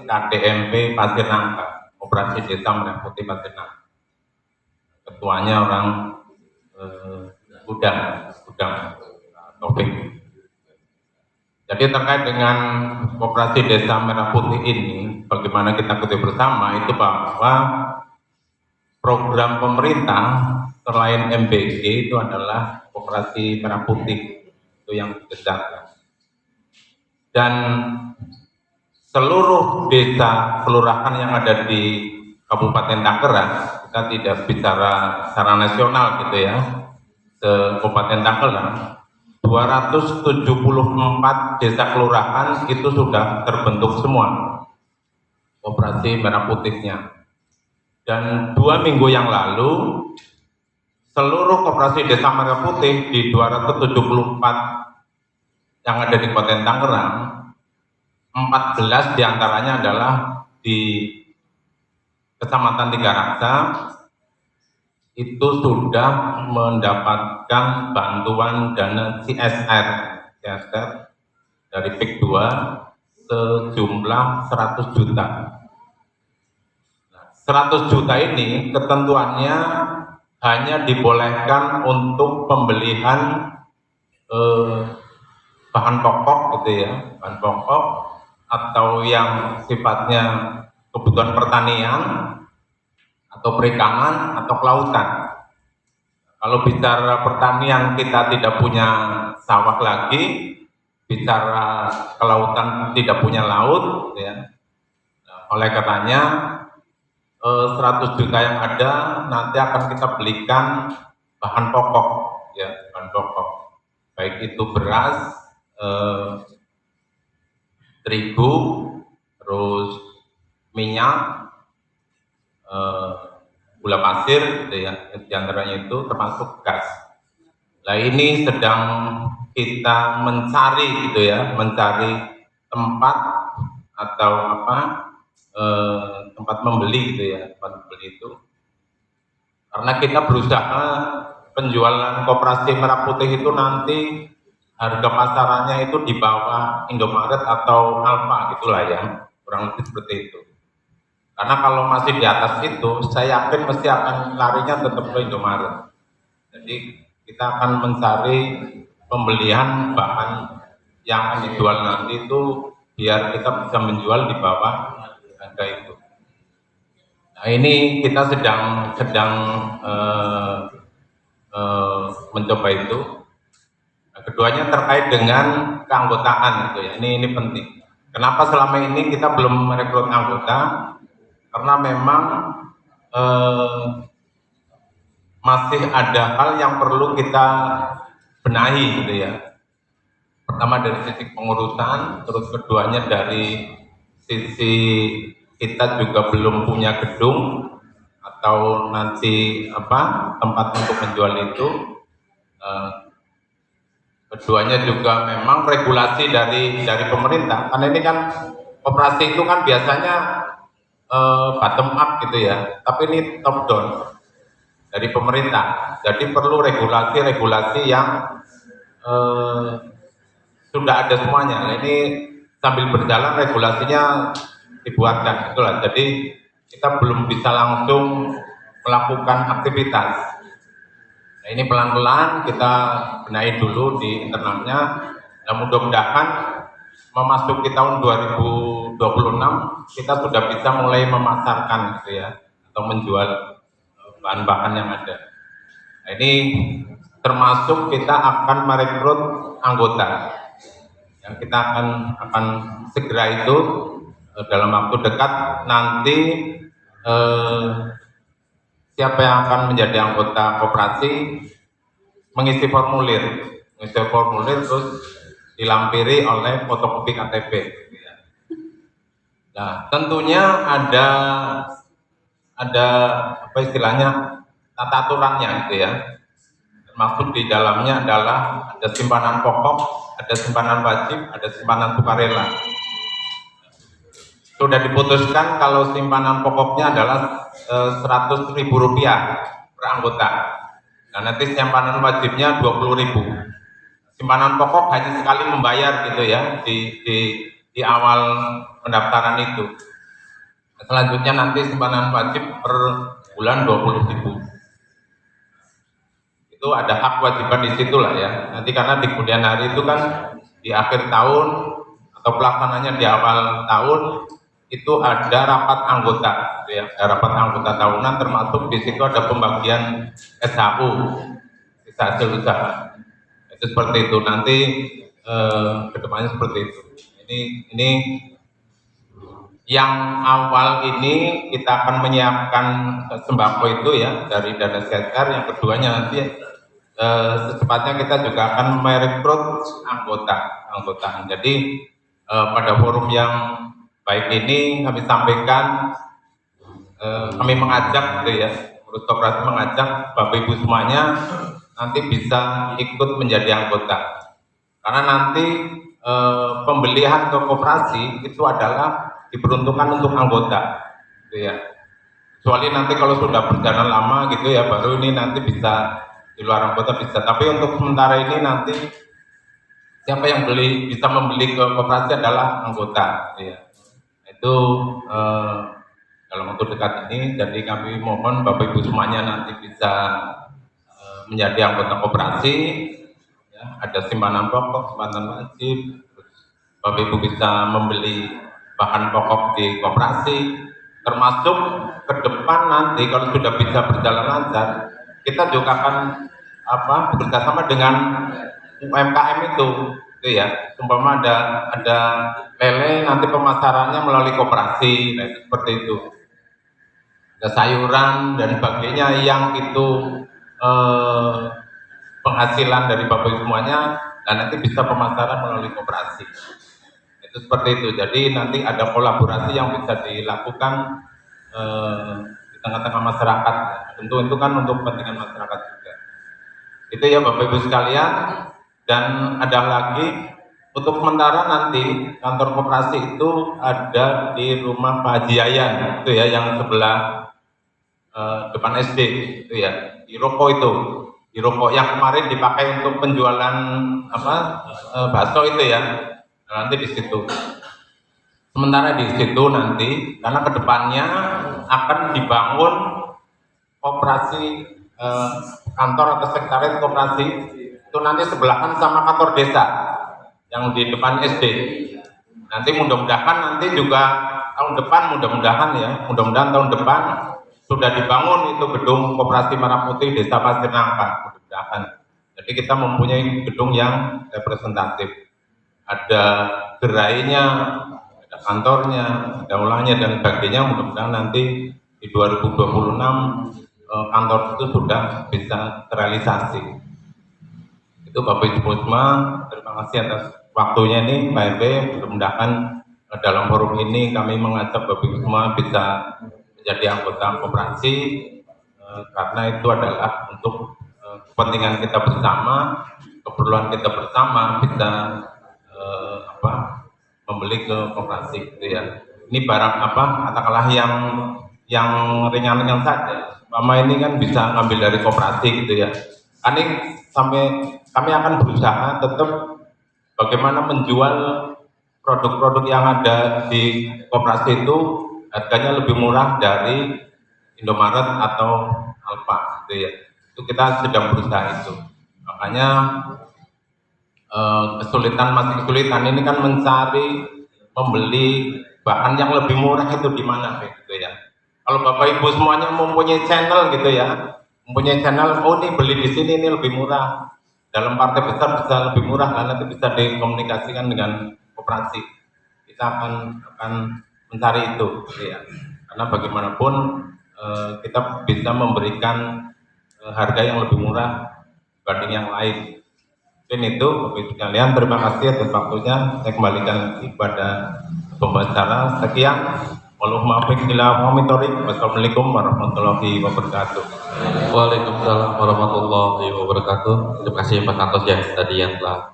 S5: KDMP Pasir Nangka, Koperasi Desa Merah Putih Pasir Nangka. Ketuanya orang Gudang Topik. Jadi terkait dengan Koperasi Desa Merah Putih ini, bagaimana kita ketahui bersama itu bahwa program pemerintah selain MBG itu adalah Koperasi Merah Putih itu yang dikejarkan. Dan seluruh desa kelurahan yang ada di Kabupaten Tangerang, kita tidak bicara secara nasional gitu ya, Kabupaten Tangerang 274 desa kelurahan itu sudah terbentuk semua Koperasi Merah Putihnya. Dan 2 minggu yang lalu seluruh Koperasi Desa Merah Putih di 274 yang ada di Kabupaten Tangerang, 14 diantaranya adalah di Kecamatan Tiga Raksa, itu sudah mendapatkan bantuan dana CSR dari PIK 2 sejumlah 100 juta. 100 juta ini ketentuannya hanya dibolehkan untuk pembelian bahan pokok gitu ya, bahan pokok atau yang sifatnya kebutuhan pertanian atau perikanan atau kelautan. Kalau bicara pertanian kita tidak punya sawah lagi, bicara kelautan tidak punya laut ya. Oleh karenanya 100 juta yang ada nanti akan kita belikan bahan pokok ya, bahan pokok baik itu beras, terigu, terus minyak, gula pasir gitu ya, diantaranya itu termasuk gas. Nah ini sedang kita mencari gitu ya, mencari tempat atau tempat membeli gitu ya, tempat membeli itu karena kita berusaha penjualan Koperasi Merah Putih itu nanti harga pasarannya itu di bawah Indomaret atau Alfa gitulah ya, kurang lebih seperti itu. Karena kalau masih di atas itu saya yakin mesti akan larinya tetap ke Indomaret. Jadi kita akan mencari pembelian bahan yang akan dijual nanti itu biar kita bisa menjual di bawah harga itu. Nah ini kita sedang mencoba itu. Nah, keduanya terkait dengan keanggotaan gitu ya. Ini penting. Kenapa selama ini kita belum merekrut anggota? Karena memang masih ada hal yang perlu kita benahi gitu ya. Pertama dari sisi pengurusan, terus keduanya dari sisi kita juga belum punya gedung atau nanti tempat untuk menjual itu. Keduanya juga memang regulasi dari pemerintah, karena ini kan koperasi itu kan biasanya bottom up gitu ya, tapi ini top down dari pemerintah. Jadi perlu regulasi-regulasi yang sudah ada semuanya. Nah, ini sambil berjalan regulasinya dibuatkan, itulah. Jadi kita belum bisa langsung melakukan aktivitas. Nah, ini pelan-pelan kita benahi dulu di internalnya. Nah, mudah-mudahan memasuki tahun 2026 kita sudah bisa mulai memasarkan gitu ya, atau menjual bahan-bahan yang ada. Nah, ini termasuk kita akan merekrut anggota. Yang kita akan segera itu dalam waktu dekat nanti siapa yang akan menjadi anggota koperasi mengisi formulir terus dilampiri oleh fotokopi KTP. Nah, tentunya ada apa istilahnya tata aturannya gitu ya. Termasuk di dalamnya adalah ada simpanan pokok, ada simpanan wajib, ada simpanan sukarela. Sudah diputuskan kalau simpanan pokoknya adalah Rp100.000 per anggota. Nah, nanti simpanan wajibnya Rp20.000. Simpanan pokok hanya sekali membayar gitu ya di awal pendaftaran itu. Nah, selanjutnya nanti simpanan wajib per bulan Rp20.000. Itu ada hak kewajiban di situ lah ya. Nanti karena di kemudian hari itu kan di akhir tahun atau pelaksananya di awal tahun itu ada rapat anggota, gitu ya. Ada rapat anggota tahunan, termasuk di situ ada pembagian SHU, sisa hasil usaha. Itu seperti itu. Nanti kedepannya seperti itu. Ini yang awal ini kita akan menyiapkan sembako itu ya dari dana CSR. Yang keduanya nanti secepatnya kita juga akan merekrut anggota. Jadi pada forum yang baik ini kami sampaikan, kami mengajak gitu ya, Urus Koperasi mengajak Bapak Ibu semuanya nanti bisa ikut menjadi anggota. Karena nanti pembelian ke koperasi itu adalah diperuntukkan untuk anggota, gitu ya. Kecuali nanti kalau sudah berjalan lama gitu ya, baru ini nanti bisa di luar anggota bisa. Tapi untuk sementara ini nanti siapa yang bisa membeli ke koperasi adalah anggota, gitu ya. Itu dalam waktu dekat ini, jadi kami mohon Bapak Ibu semuanya nanti bisa menjadi anggota koperasi ya, ada simpanan pokok, simpanan wajib, terus Bapak Ibu bisa membeli bahan pokok di koperasi, termasuk ke depan nanti kalau sudah bisa berjalan lancar, kita juga akan bekerjasama dengan UMKM itu ya. Umpama ada lele, nanti pemasarannya melalui koperasi, nah, seperti itu. Ada sayuran dan sebagainya yang itu penghasilan dari Bapak Ibu semuanya, dan nanti bisa pemasaran melalui koperasi. Itu seperti itu. Jadi nanti ada kolaborasi yang bisa dilakukan di tengah-tengah masyarakat. Tentu itu kan untuk kepentingan masyarakat juga. Itu ya Bapak Ibu sekalian. Dan ada lagi, untuk sementara nanti kantor koperasi itu ada di rumah Pak Haji Yayan, itu ya, yang sebelah depan SD, itu ya, di Roko itu, di Roko yang kemarin dipakai untuk penjualan bakso itu ya. Nah, nanti di situ. Sementara di situ nanti, karena kedepannya akan dibangun koperasi, kantor atau sekretariat koperasi itu nanti sebelahan sama kantor desa yang di depan SD. Nanti mudah-mudahan nanti juga tahun depan, mudah-mudahan tahun depan sudah dibangun itu gedung koperasi Merah Putih Desa Pasir Nangka, mudah-mudahan. Jadi kita mempunyai gedung yang representatif, ada gerainya, ada kantornya, ada ulangnya dan sebagainya. Mudah-mudahan nanti di 2026 kantor itu sudah bisa terrealisasi. Itu Bapak Ibu semua, terima kasih atas waktunya ini Pak RW. Mudah-mudahan dalam forum ini kami mengajak Bapak Ibu semua bisa menjadi anggota koperasi, karena itu adalah untuk kepentingan kita bersama keperluan kita bersama bisa membeli ke koperasi gitu ya. Ini barang katakanlah yang ringan-ringan saja. Mama ini kan bisa ngambil dari koperasi gitu ya. Ini kami akan berusaha tetap bagaimana menjual produk-produk yang ada di koperasi itu harganya lebih murah dari Indomaret atau Alfa gitu ya. Itu kita sedang berusaha itu. Makanya kesulitan ini kan mencari membeli bahan yang lebih murah itu di mana gitu ya. Kalau Bapak Ibu semuanya mempunyai channel gitu ya, mempunyai channel, oh ini beli di sini ini lebih murah. Dalam partai besar bisa lebih murah karena itu bisa dikomunikasikan dengan koperasi. Kita akan mencari itu gitu ya. Karena bagaimanapun kita bisa memberikan harga yang lebih murah dibanding yang lain. Dan itu Bapak Ibu sekalian, terima kasih atas waktunya. Saya kembalikan lagi kepada pembicara. Sekian. Wassalamualaikum warahmatullahi wabarakatuh.
S2: Waalaikumsalam warahmatullahi wabarakatuh. Terima kasih Pak Santos ya tadi yang telah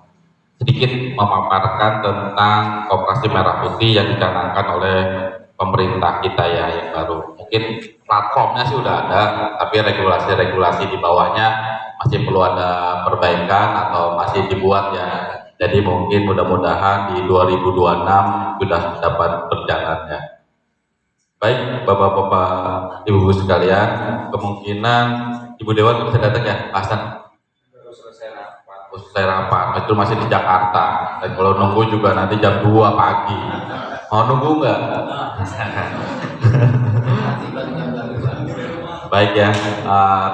S2: sedikit memaparkan tentang Koperasi Merah Putih yang dicanangkan oleh pemerintah kita ya yang baru. Mungkin platformnya sih udah ada, tapi regulasi-regulasi di bawahnya masih perlu ada perbaikan atau masih dibuat ya. Jadi mungkin mudah-mudahan di 2026 sudah dapat berjalannya. Baik Bapak-bapak, Ibu-ibu sekalian, kemungkinan Ibu Dewan bisa datang ya, Hasan. Selesai rapat, itu masih di Jakarta. Dan kalau nunggu juga nanti jam 2 pagi. Mau nunggu nggak? Baik ya,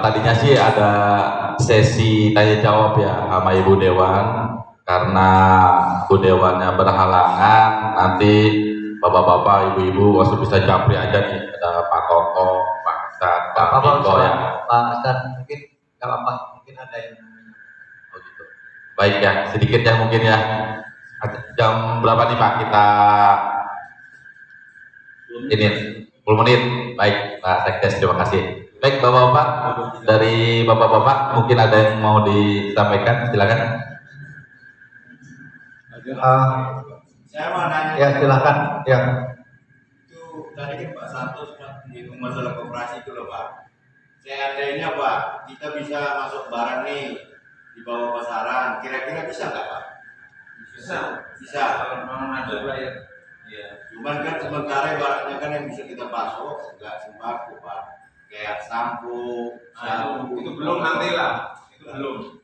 S2: tadinya sih ada sesi tanya jawab ya sama Ibu Dewan, karena Ibu Dewannya berhalangan, nanti Bapak-bapak, Ibu-ibu masih bisa japri aja nih, ada Pak Toto, Pak Hasan, Pak Niko ya.
S1: Pak Hasan mungkin nggak apa, mungkin ada yang
S2: gitu. Baik ya, sedikit ya mungkin ya. Jam berapa nih Pak kita ini 10 menit. Baik Pak Sekdes, terima kasih. Baik Bapak-bapak, dari Bapak-bapak mungkin ada yang mau disampaikan, silakan.
S6: Saya mau nanya.
S1: Ya silakan. Ya.
S6: Itu tadi kan Pak Santos menyinggung masalah koperasi itu loh Pak. Seandainya Pak, kita bisa masuk barang nih di bawah pasaran, kira-kira bisa nggak Pak? Bisa. Kalau memang ada bayar. Ya. Cuman kan sementara barangnya kan yang bisa kita pasok nggak sembako Pak. Kayak sampo,
S5: Itu belum nanti lah. Itu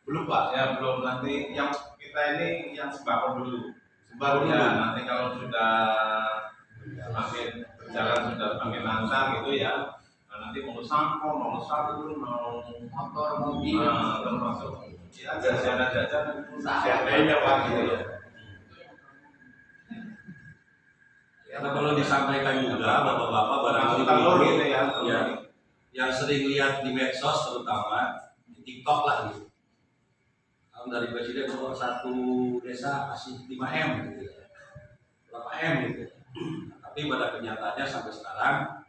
S6: belum Pak.
S5: Ya belum, nanti yang kita ini yang sembako dulu.
S6: Baru
S5: Ya, nanti kalau sudah semakin berjalan, sudah semakin lancar gitu ya, nanti mau sampo, mau sabun, mau
S6: motor, mobil,
S5: termasuk ya jajan-jajan
S6: seandainya Pak gitu ya.
S7: Karena kalau disampaikan juga bapak-bapak barangkali
S5: telur gitu ya,
S7: yang sering lihat di medsos terutama di TikTok lah gitu. Kalau dari presiden bahwa satu desa kasih 5M gitu ya, berapa M gitu. Tapi pada kenyataannya sampai sekarang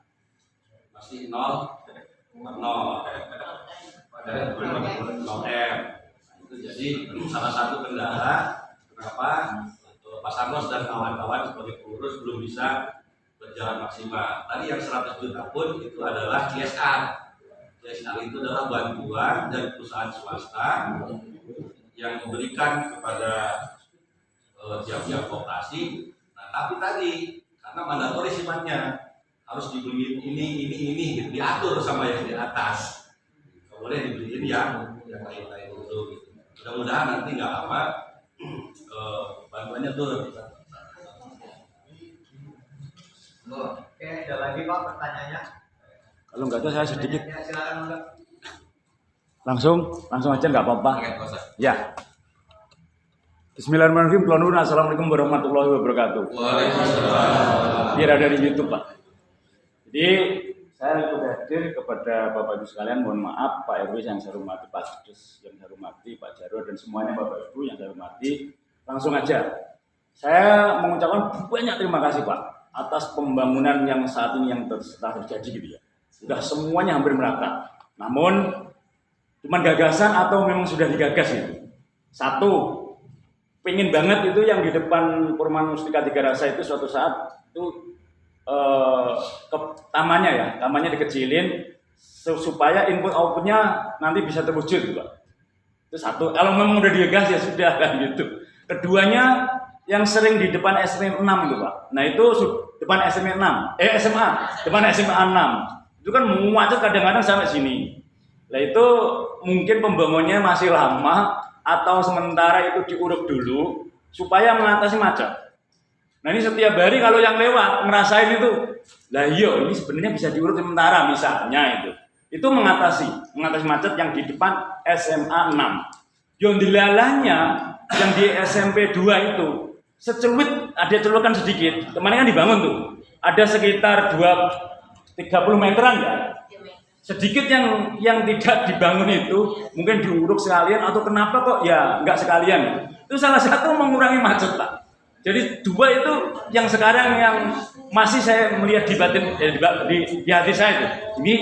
S7: masih 0 padahal 0M. Itu jadi salah satu kendala kenapa Pak Santos dan kawan-kawan sebagai pengurus belum bisa berjalan maksimal. Tadi yang 100 juta pun itu adalah CSR. CSR itu adalah bantuan dari perusahaan swasta yang memberikan kepada tiap-tiap koperasi. Nah, tapi tadi karena mandatori sifatnya harus dibeliin ini gitu, diatur sama yang di atas. Nggak boleh dibeliin yang lain-lain itu. Mudah-mudahan nanti nggak lama bantuannya turun.
S1: Oke, ada lagi Pak pertanyaannya?
S8: Kalau nggak ada saya sedikit.
S1: Ya, silakan Mbak.
S8: Langsung aja nggak apa-apa. Ya. Bismillahirrahmanirrahim. Assalamualaikum warahmatullahi wabarakatuh.
S7: Waalaikumsalam.
S8: Biar ada di YouTube Pak. Jadi saya ikut hadir kepada Bapak Ibu sekalian. Mohon maaf Pak RW yang saya hormati, Pak Sekdes yang saya hormati, Pak Jarwo dan semuanya Bapak Ibu yang saya hormati. Langsung aja. Saya mengucapkan banyak terima kasih Pak atas pembangunan yang saat ini yang telah terjadi gitu ya. Sudah semuanya hampir merata. Namun cuman gagasan atau memang sudah digagas itu. Satu, pengen banget itu yang di depan Perumahan Mustika Tiga Rasa itu suatu saat itu ke tamannya ya, tamannya dikecilin supaya input outputnya nanti bisa terwujud, Pak. Itu satu. Kalau memang udah digas ya sudah kan gitu. Keduanya yang sering di depan SMA 6 itu, Pak. Nah itu depan SMA 6, SMA, depan SMA 6 itu kan macet kadang-kadang sampai sini. Nah itu mungkin pembangunannya masih lama atau sementara itu diuruk dulu supaya mengatasi macet. Nah ini setiap hari kalau yang lewat ngerasain itu, lah iya ini sebenarnya bisa diurut sementara misalnya itu mengatasi macet yang di depan SMA 6. Yang dilalahnya yang di SMP 2 itu seculit ada celukan sedikit. Kemarin kan dibangun tuh, ada sekitar 30 meteran ya. Sedikit yang tidak dibangun itu mungkin diuruk sekalian atau kenapa kok ya nggak sekalian. Itu salah satu mengurangi macet, Pak. Jadi dua itu yang sekarang yang masih saya melihat di batin di hati saya itu. Ini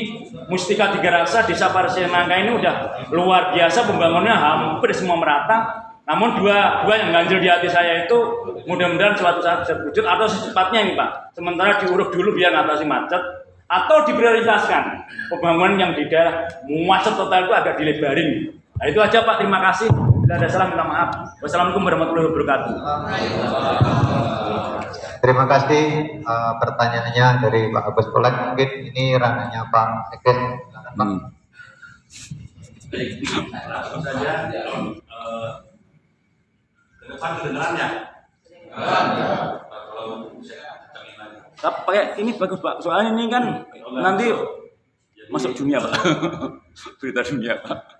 S8: Mustika Tiga Rasa Desa Parsenangka ini udah luar biasa pembangunannya hampir semua merata. Namun dua yang ganjil di hati saya itu mudah-mudahan suatu saat bisa terwujud atau secepatnya ini, Pak. Sementara diuruk dulu biar atasi macet atau diprioritaskan pembangunan yang di daerah macet total itu agak dilebarin. Nah itu aja, Pak. Terima kasih. Bila ada salah minta maaf. Wassalamualaikum warahmatullahi wabarakatuh.
S1: Terima kasih pertanyaannya dari Pak Agus Kolek. Mungkin ini ranahnya Pak Eken. Pak.
S7: Baik, langsung saja ke depan kedengarannya. Kalau saya cengin lagi.
S8: Pakai ini bagus, Pak. Soalnya ini kan nanti masuk dunia, Pak. Berita dunia, Pak.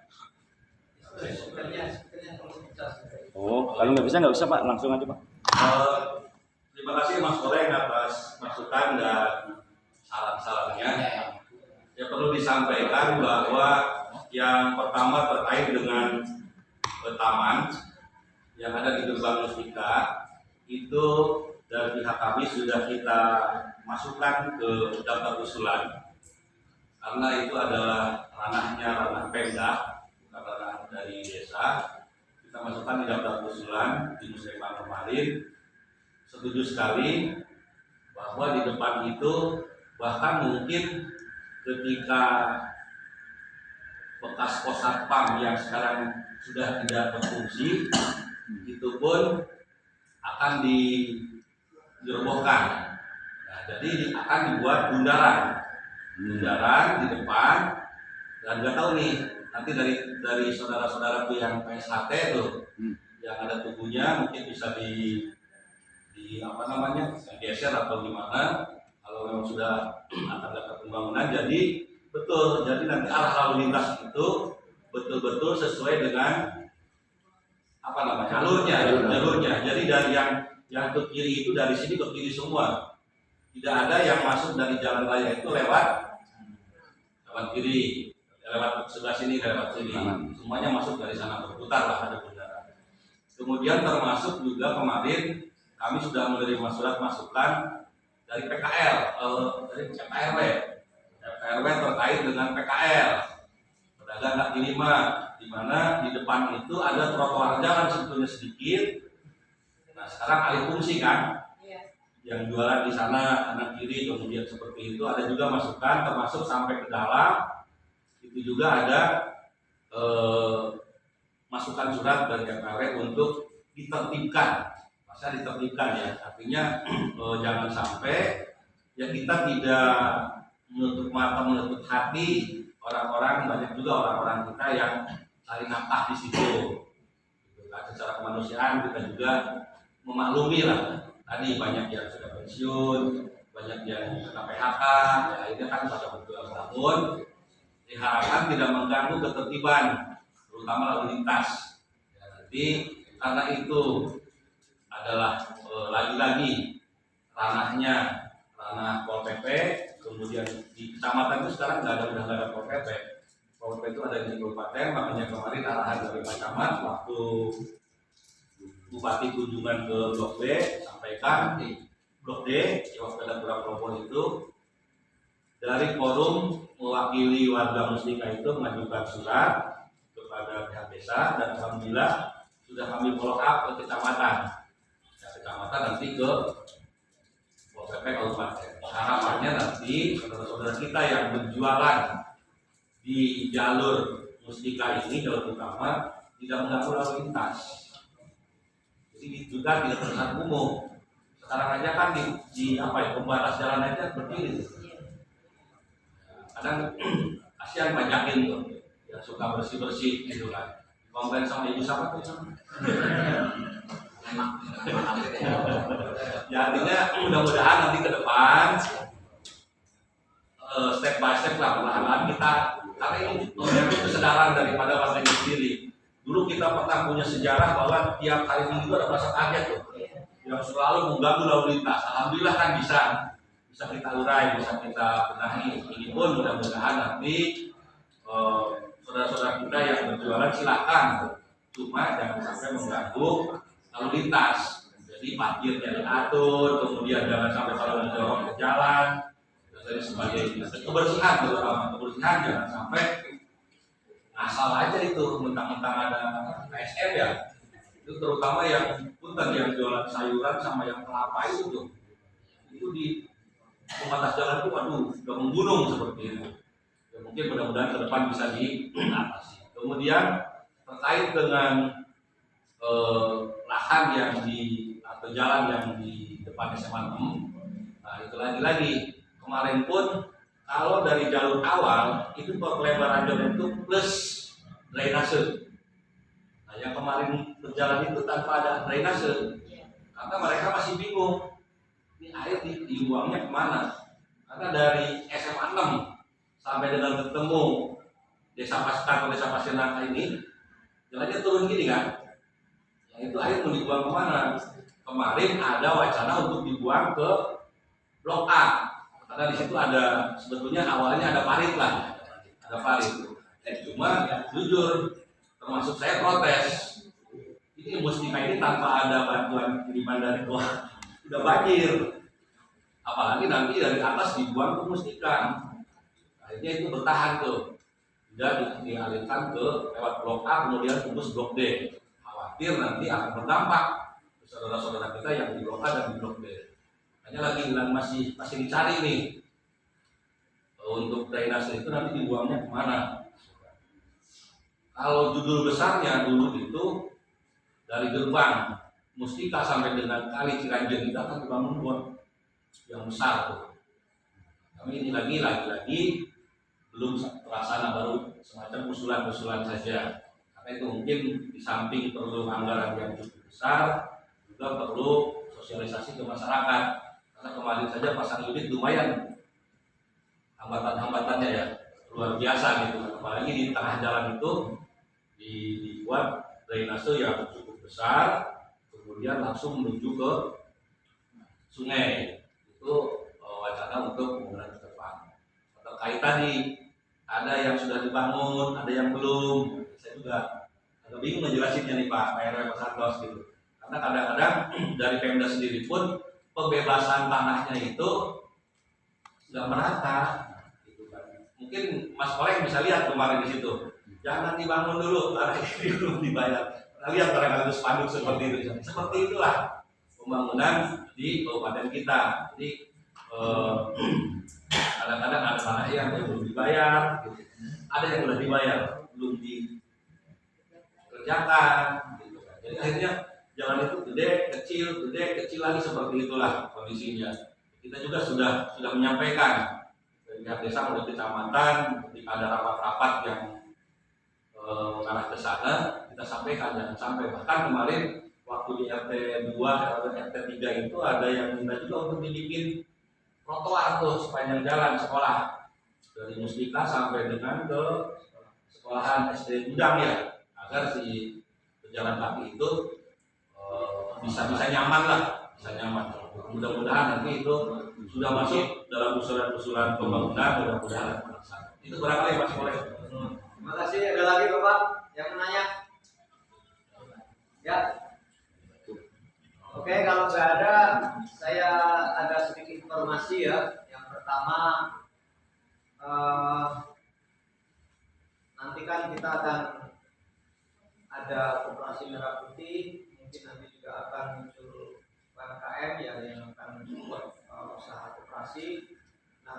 S8: Oh, kalau nggak bisa Pak, langsung aja Pak.
S7: Terima kasih Mas Koreng atas masukan dan saran-sarannya. Ya perlu disampaikan bahwa yang pertama terkait dengan taman yang ada di Gerbang Mustika itu dari pihak kami sudah kita masukkan ke daftar usulan karena itu adalah ranah Pemda, bukan ranah dari desa. Kita masukkan di daftar usulan di musyawarah kemarin. Setuju sekali bahwa di depan itu bahkan mungkin ketika bekas pos satpam yang sekarang sudah tidak berfungsi itu pun akan dirobohkan. Nah, jadi akan dibuat bundaran di depan dan nggak tahu nih nanti dari saudara-saudaraku yang PSHT tuh yang ada tubuhnya mungkin bisa di geser atau gimana kalau memang sudah akan dapat pembangunan. Jadi betul, jadi nanti arah lalu lintas itu betul-betul sesuai dengan jalurnya. Jadi dari yang ke kiri itu dari sini ke kiri semua. Tidak ada yang masuk dari jalan raya itu lewat kiri, lewat sebelah sini, lewat sini. Semuanya masuk dari sana, berputar lah, ada bundaran. Kemudian termasuk juga kemarin kami sudah menerima surat masukan dari PKL, dari PKRW terkait dengan PKL pedagang kaki lima, di mana di depan itu ada trotoar jalan sebetulnya sedikit. Nah sekarang alih fungsi kan, yang jualan di sana kanan kiri kemudian seperti itu. Ada juga masukan termasuk sampai ke dalam itu juga ada masukan surat dari PKRW untuk ditertibkan. Masa ditertibkan ya, artinya jangan sampai ya kita tidak menutup mata menutup hati orang-orang, banyak juga orang-orang kita yang cari nafkah di situ. Secara kemanusiaan kita juga memaklumi lah. Tadi banyak yang sudah pensiun, banyak yang kena PHK, ya ini kan pada beberapa tahun. Diharapkan tidak mengganggu ketertiban, terutama lalu lintas. Ya, nanti karena itu adalah lagi-lagi ranah Pol PP, kemudian di kecamatan itu sekarang udah nggak ada Pol PP. Pol PP itu ada di kabupaten, makanya kemarin arahan dari Pak Camat waktu Bupati kunjungan ke Blok B sampaikan di Blok D waktu ada Pura itu dari forum mewakili warga Mustika itu mengajukan surat kepada pihak desa dan alhamdulillah sudah kami follow up ke kecamatan. Ya, kecamatan nanti ke PP Kabupaten. Harapannya nanti saudara-saudara kita yang berjualan di jalur Mustika ini, jalur utama, tidak mengganggu lalu lintas. Jadi juga tidak terlihat umum. Sekarang aja kan di apa ya, pembatas jalan aja berdiri. Kadang kasihan banyakin tuh yang suka bersih gitu kan. Komplain sama ibu siapa tuh? Ya artinya mudah-mudahan nanti ke depan step by step lah, perlahan-lahan kita, karena ini kesadaran daripada warganya sendiri. Dulu kita pernah punya sejarah bahwa tiap hari Minggu ada rasa kaget tuh, yang selalu mengganggu lalu lintas. Alhamdulillah kan bisa kita urai, bisa kita benahi. Ini pun mudah-mudahan nanti saudara-saudara kita yang berjualan silakan, cuma jangan sampai mengganggu lalu lintas. Jadi parkirnya diatur, kemudian jangan sampai kalau didorong ke jalan, dan sebagainya. Kebersihan terutama, kebersihan jangan sampai asal aja itu mentang-mentang ada KSM ya. Itu terutama yang punten yang jualan sayuran sama yang kelapa itu tuh. Itu di pembatas jalan itu waduh sudah membunuh seperti itu. Ya, mungkin mudah-mudahan ke depan bisa diatasi. Kemudian terkait dengan lahan yang atau jalan yang di depan SMA 6, nah itu lagi-lagi kemarin pun kalau dari jalur awal itu pelebaran jalan itu plus drainase. Nah yang kemarin berjalan itu tanpa ada drainase, karena mereka masih bingung ini air dibuangnya kemana, karena dari SMA 6 sampai dengan ketemu desa Pasca atau desa Pasir ini jalannya turun gini kan. Itu air mau dibuang kemana? Kemarin ada wacana untuk dibuang ke Blok A, karena di situ ada sebetulnya awalnya ada parit lah, ada parit. Cuma jujur, termasuk saya protes. Ini Mustika ini tanpa ada bantuan kiriman dari bawah udah banjir, apalagi nanti dari atas dibuang ke Mustika. Akhirnya itu bertahan tuh, tidak dialihkan ke lewat Blok A kemudian tembus Blok D. Khawatir nanti akan berdampak ke saudara-saudara kita yang di Blok A dan di Blok D. Hanya lagi masih dicari nih untuk drainase itu nanti dibuangnya kemana. Kalau judul besarnya dulu itu dari gerbang Mustika sampai dengan kali Ciranjang kita akan dibangun got yang besar tuh. Kami ini lagi belum terlaksana, baru semacam usulan-usulan saja. Itu mungkin di samping perlu anggaran yang cukup besar, juga perlu sosialisasi ke masyarakat. Karena kemarin saja pasang unit lumayan hambatan-hambatannya ya luar biasa gitu. Apalagi di tengah jalan itu dibuat drainase yang cukup besar, kemudian langsung menuju ke sungai. Itu wacana untuk pembangunan ke depan. Terkait tadi ada yang sudah dibangun, ada yang belum. Saya juga agak bingung ngejelasinnya nih Pak RW Pak Santos gitu. Karena kadang-kadang dari Pemda sendiri pun pembebasan tanahnya itu nggak merata. Gitu kan. Mungkin Mas Koleng bisa lihat kemarin di situ. Jangan dibangun dulu karena ini belum dibayar. Kita lihat kadang-kadang spanduk seperti itu. Seperti itulah pembangunan di kabupaten kita. Jadi kadang-kadang ada tanah yang belum dibayar, gitu. Ada yang sudah dibayar, belum dikerjakan, gitu. Jadi akhirnya jalan itu gede, kecil lagi seperti itulah kondisinya. Kita juga sudah menyampaikan dari pihak desa melalui kecamatan, ketika ada rapat-rapat yang mengarah ke sana, kita sampaikan jangan sampai. Bahkan kemarin waktu di RT 2 atau RT 3 itu ada yang minta juga untuk dibikin trotoar tuh sepanjang jalan sekolah dari Mustika sampai dengan ke sekolahan SD Gudang ya, agar si pejalan kaki itu bisa nyaman lah, bisa nyaman. Mudah-mudahan nanti itu sudah masuk dalam usulan-usulan pembangunan, mudah-mudahan terlaksana. Itu barangkali Mas Koleng.
S9: Terima kasih. Ada lagi Bapak yang menanya? Ya. Oke, kalau nggak ada, saya ada sedikit informasi ya. Yang pertama, nanti kan kita akan ada Koperasi Merah Putih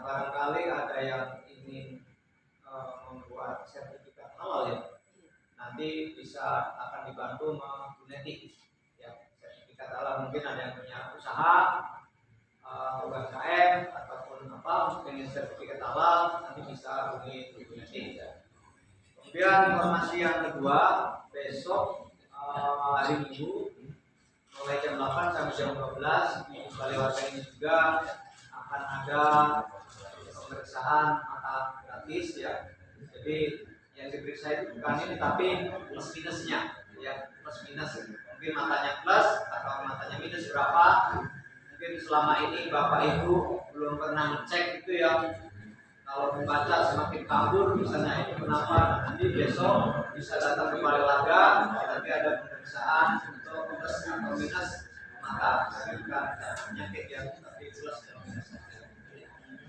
S9: barangkali ada yang ingin membuat sertifikat halal ya, nanti bisa akan dibantu menggunakan ya sertifikat halal. Mungkin ada yang punya usaha UMKM ataupun apa pengen sertifikat halal, nanti bisa hubungi ya. Kemudian informasi yang kedua, besok hari Minggu mulai jam 8 sampai jam 12 di Balai Warga ini juga akan ada pemeriksaan mata gratis ya. Jadi yang diperiksa itu bukan ini tapi plus minusnya ya, plus minus. Mungkin matanya plus atau matanya minus berapa. Mungkin selama ini Bapak Ibu belum pernah ngecek itu ya. Kalau membaca semakin kabur misalnya itu kenapa, nanti besok bisa datang ke Balai Warga, nanti ada pemeriksaan untuk plus atau minus mata, tapi bukan penyakit yang tapi plus dan minus.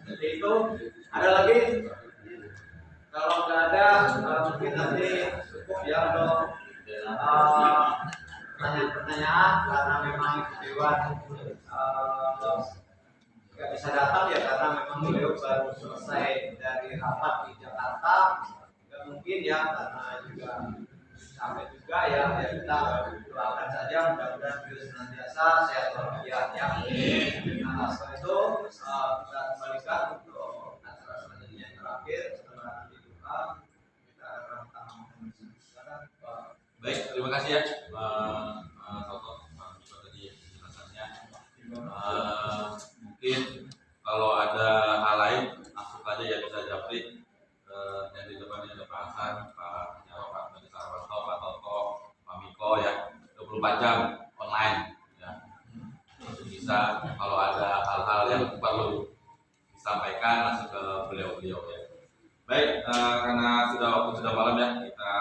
S9: Jadi itu ada lagi. Kalau nggak ada, mungkin nanti cukup ya untuk pertanyaan-pertanyaan karena memang Dewan nggak bisa datang ya karena memang beliau baru selesai dari rapat di Jakarta. Nggak mungkin ya karena juga sampai juga ya kita doakan saja mudah-mudahan beliau senantiasa sehat walafiat ya. Nah setelah itu kita kembalikan untuk acara selanjutnya yang terakhir setelah dibuka kita akan silakan Pak.
S7: Baik, terima kasih ya Pak Toto tadi penjelasannya. Mungkin kalau ada hal lain langsung saja ya bisa japri. Yang di depannya ada Pak Hasan, Pak Jarod, Pak Menteri Sarwanto, Pak Toto, Pak Miko ya 24 jam online ya. Bisa kalau ada hal-hal yang perlu disampaikan langsung ke beliau-beliau ya. Baik, karena waktu sudah malam ya, kita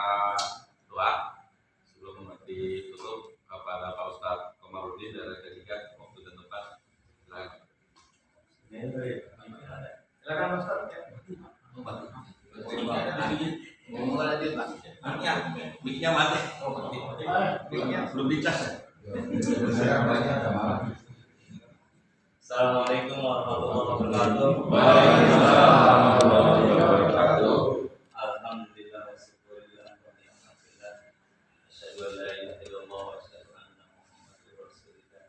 S7: doa sebelum ditutup kepada Pak Ustadz Komarudin dari ketiga waktu dan tempat.
S9: Silakan Ustaz ya. Mau lanjut Pak?
S7: Mic-nya mati. Belum dicas ya?
S10: Assalamualaikum warahmatullahi wabarakatuh.
S11: Waalaikumsalam warahmatullahi wabarakatuh.
S10: Alhamdulillah wassyukurillah wa ni'matillah. Asyhadu an la ilaha illallah wa asyhadu anna Muhammadar Rasulullah.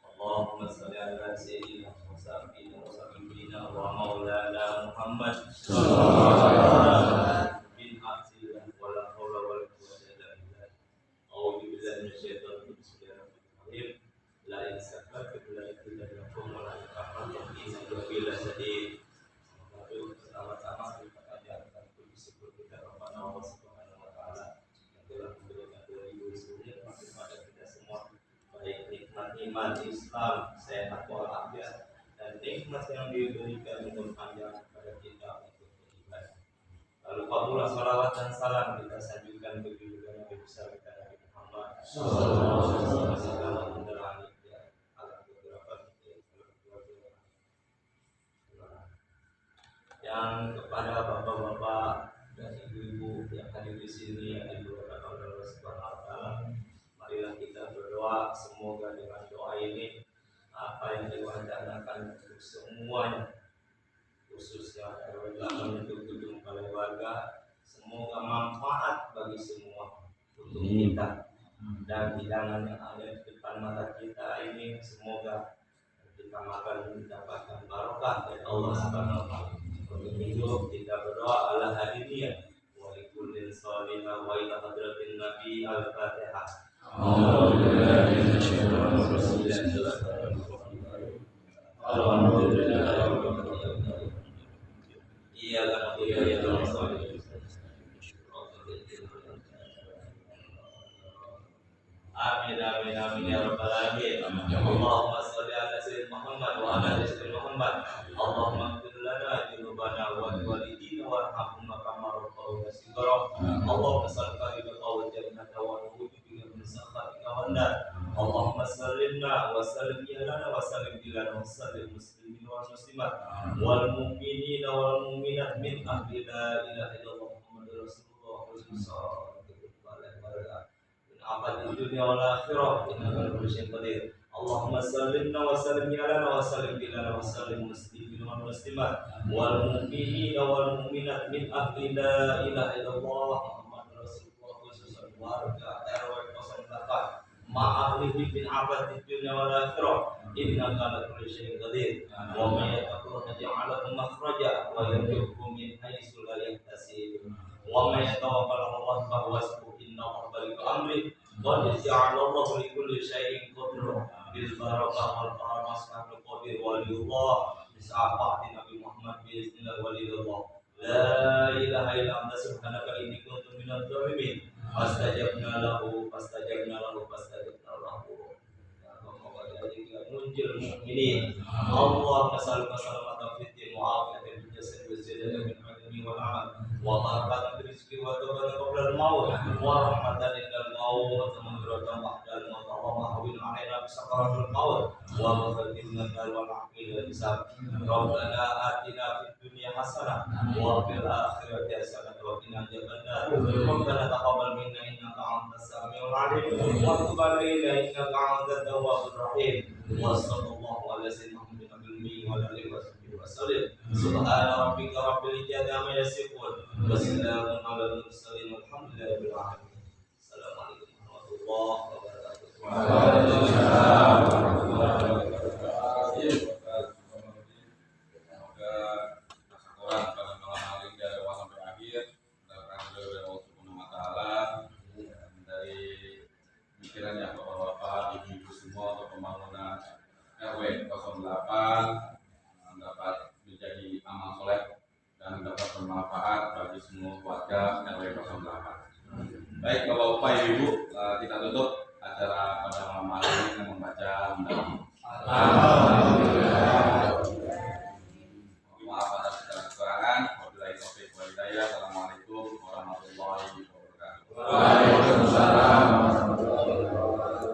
S10: Allahumma shalli ala sayyidina wa sayyidina wa sayyidina wa maulana Muhammad sallallahu alaihi wasallam. Bin hafzillah wa la haula wa la quwwata illa billah. A'udzu billahi minasyaitonir rajim. Bismillahirrahmanirrahim. La insafatu la ilaha illallah wa la ilaha illallah sadid. Sama-sama kita ajarkan bersyukur kepada Allah Subhanahu wa taala yang telah memberikan 2000 suri kepada kita semua, baik nikmat iman Islam, sehat walafiat, dan nikmat yang diberikan umur panjang kepada kita untuk beribadah. Lalu kabulah salawat dan salam kita sanjungkan ke junjungan Nabi besar kita Nabi Muhammad sallallahu alaihi wasallam. Yang kepada bapak-bapak dan ibu-ibu yang hadir di sini yang didoakan oleh Allah Subhanahu wa taala, marilah kita berdoa semoga dengan doa ini apa yang diwacanakan untuk semuanya, khususnya RW 8 untuk gedung Balai Warga, semoga manfaat bagi semua untuk kita, dan hidangan yang ada di depan mata kita ini semoga kita makan mendapatkan barokah dari Allah Subhanahu wa taala. Untuk itu kita berdoa ala hadiniyah wa likullin salihah wa ila hadratin Nabi al-Fatihah. Iya kan iya amin amin amin ya rabbal alamin. Allahumma shalli ala sayyidina Muhammad wa ala ali sayyidina Muhammad. Allahumma ighfir lana dzunubana wa walidina warhamhum kama rabbauna shighara. Allahumma salli wa jannata wa na'udzu bika min sakhatika wan nar. Allahumma sallimna wa sallim lana wa sallim lana wa sallim muslimin wal muslimat wal mu'minina wal mu'minat min ahli la ilaha illallah Muhammadur Rasulullah sallallahu alaihi wasallam. Apa di dunia wal akhirah innaka kullu syai'in qadir. Allahumma sallimna wa sallim alana wa sallim bilana wa sallim muslimin wal muslimat wal mu'minina wal mu'minat min ahli la ilaha illallah Muhammad Rasulullah khususan warga RW 08 ma'ahli bin abad di dunia wal akhirah innaka ala kulli syai'in qadir wa may yattaqillaha yaj'al lahu makhraja wa yarzuqhu min haitsu la yahtasib wa may yatawakkal 'ala Allah fa huwa hasbuh innahu balighu amri qad ja'ala Allahu li kulli syai'in qadra bil barakah wal karamah ashabul qadir waliyullah bisafati Nabi Muhammad bismillah waliyullah la ilaha illa anta subhanaka inni kuntu minadh dhalimin fastajabna lahu munjil mu'minin Allahumma salli wa sallim fi din wa afiyatan fil jasad wa ziyadatan min ilmi wal amal wa barakatan fil rizqi wa tawbatan qabla al maut wa rahmatan indal maut wa maghfiratan ba'da al maut wa mahwin 'alaina bi sakaratil maut wa maghfiratan lana wal aqil wal hisab rabbana atina fid dunya hasanah wa fil akhirati hasanah wa qina adzabannar rabbana taqabbal minna innaka antas samiul 'alim wa tub 'alaina innaka antat tawwabur rahim wa sallallahu ala sayyidina Muhammadin wa ala alihi wa sahbihi wa sallam subhana rabbika rabbil izzati amma yasifun wa salamun alal mursalin walhamdulillahi rabbil alamin. Assalamualaikum warahmatullahi wabarakatuh.
S11: Waalaikumsalam warahmatullahi wabarakatuh. Semoga tasawuran pada malam hari dari awal sampai akhir mendapatkan dari Allah Subhanahu wa taala dari pikirannya Bapak-bapak, ibu-ibu semua untuk pembangunan RW 08 dapat menjadi amal soleh dan dapat bermanfaat bagi semua warga RW 08. Baik Bapak-bapak, Ibu, kita tutup acara pada malam hari ini dengan membaca undang. Alhamdulillah. Maaf atas segala kekurangan. Wabillahi taufiq wal hidayah. Assalamualaikum warahmatullahi wabarakatuh. Waalaikumsalam warahmatullahi wabarakatuh.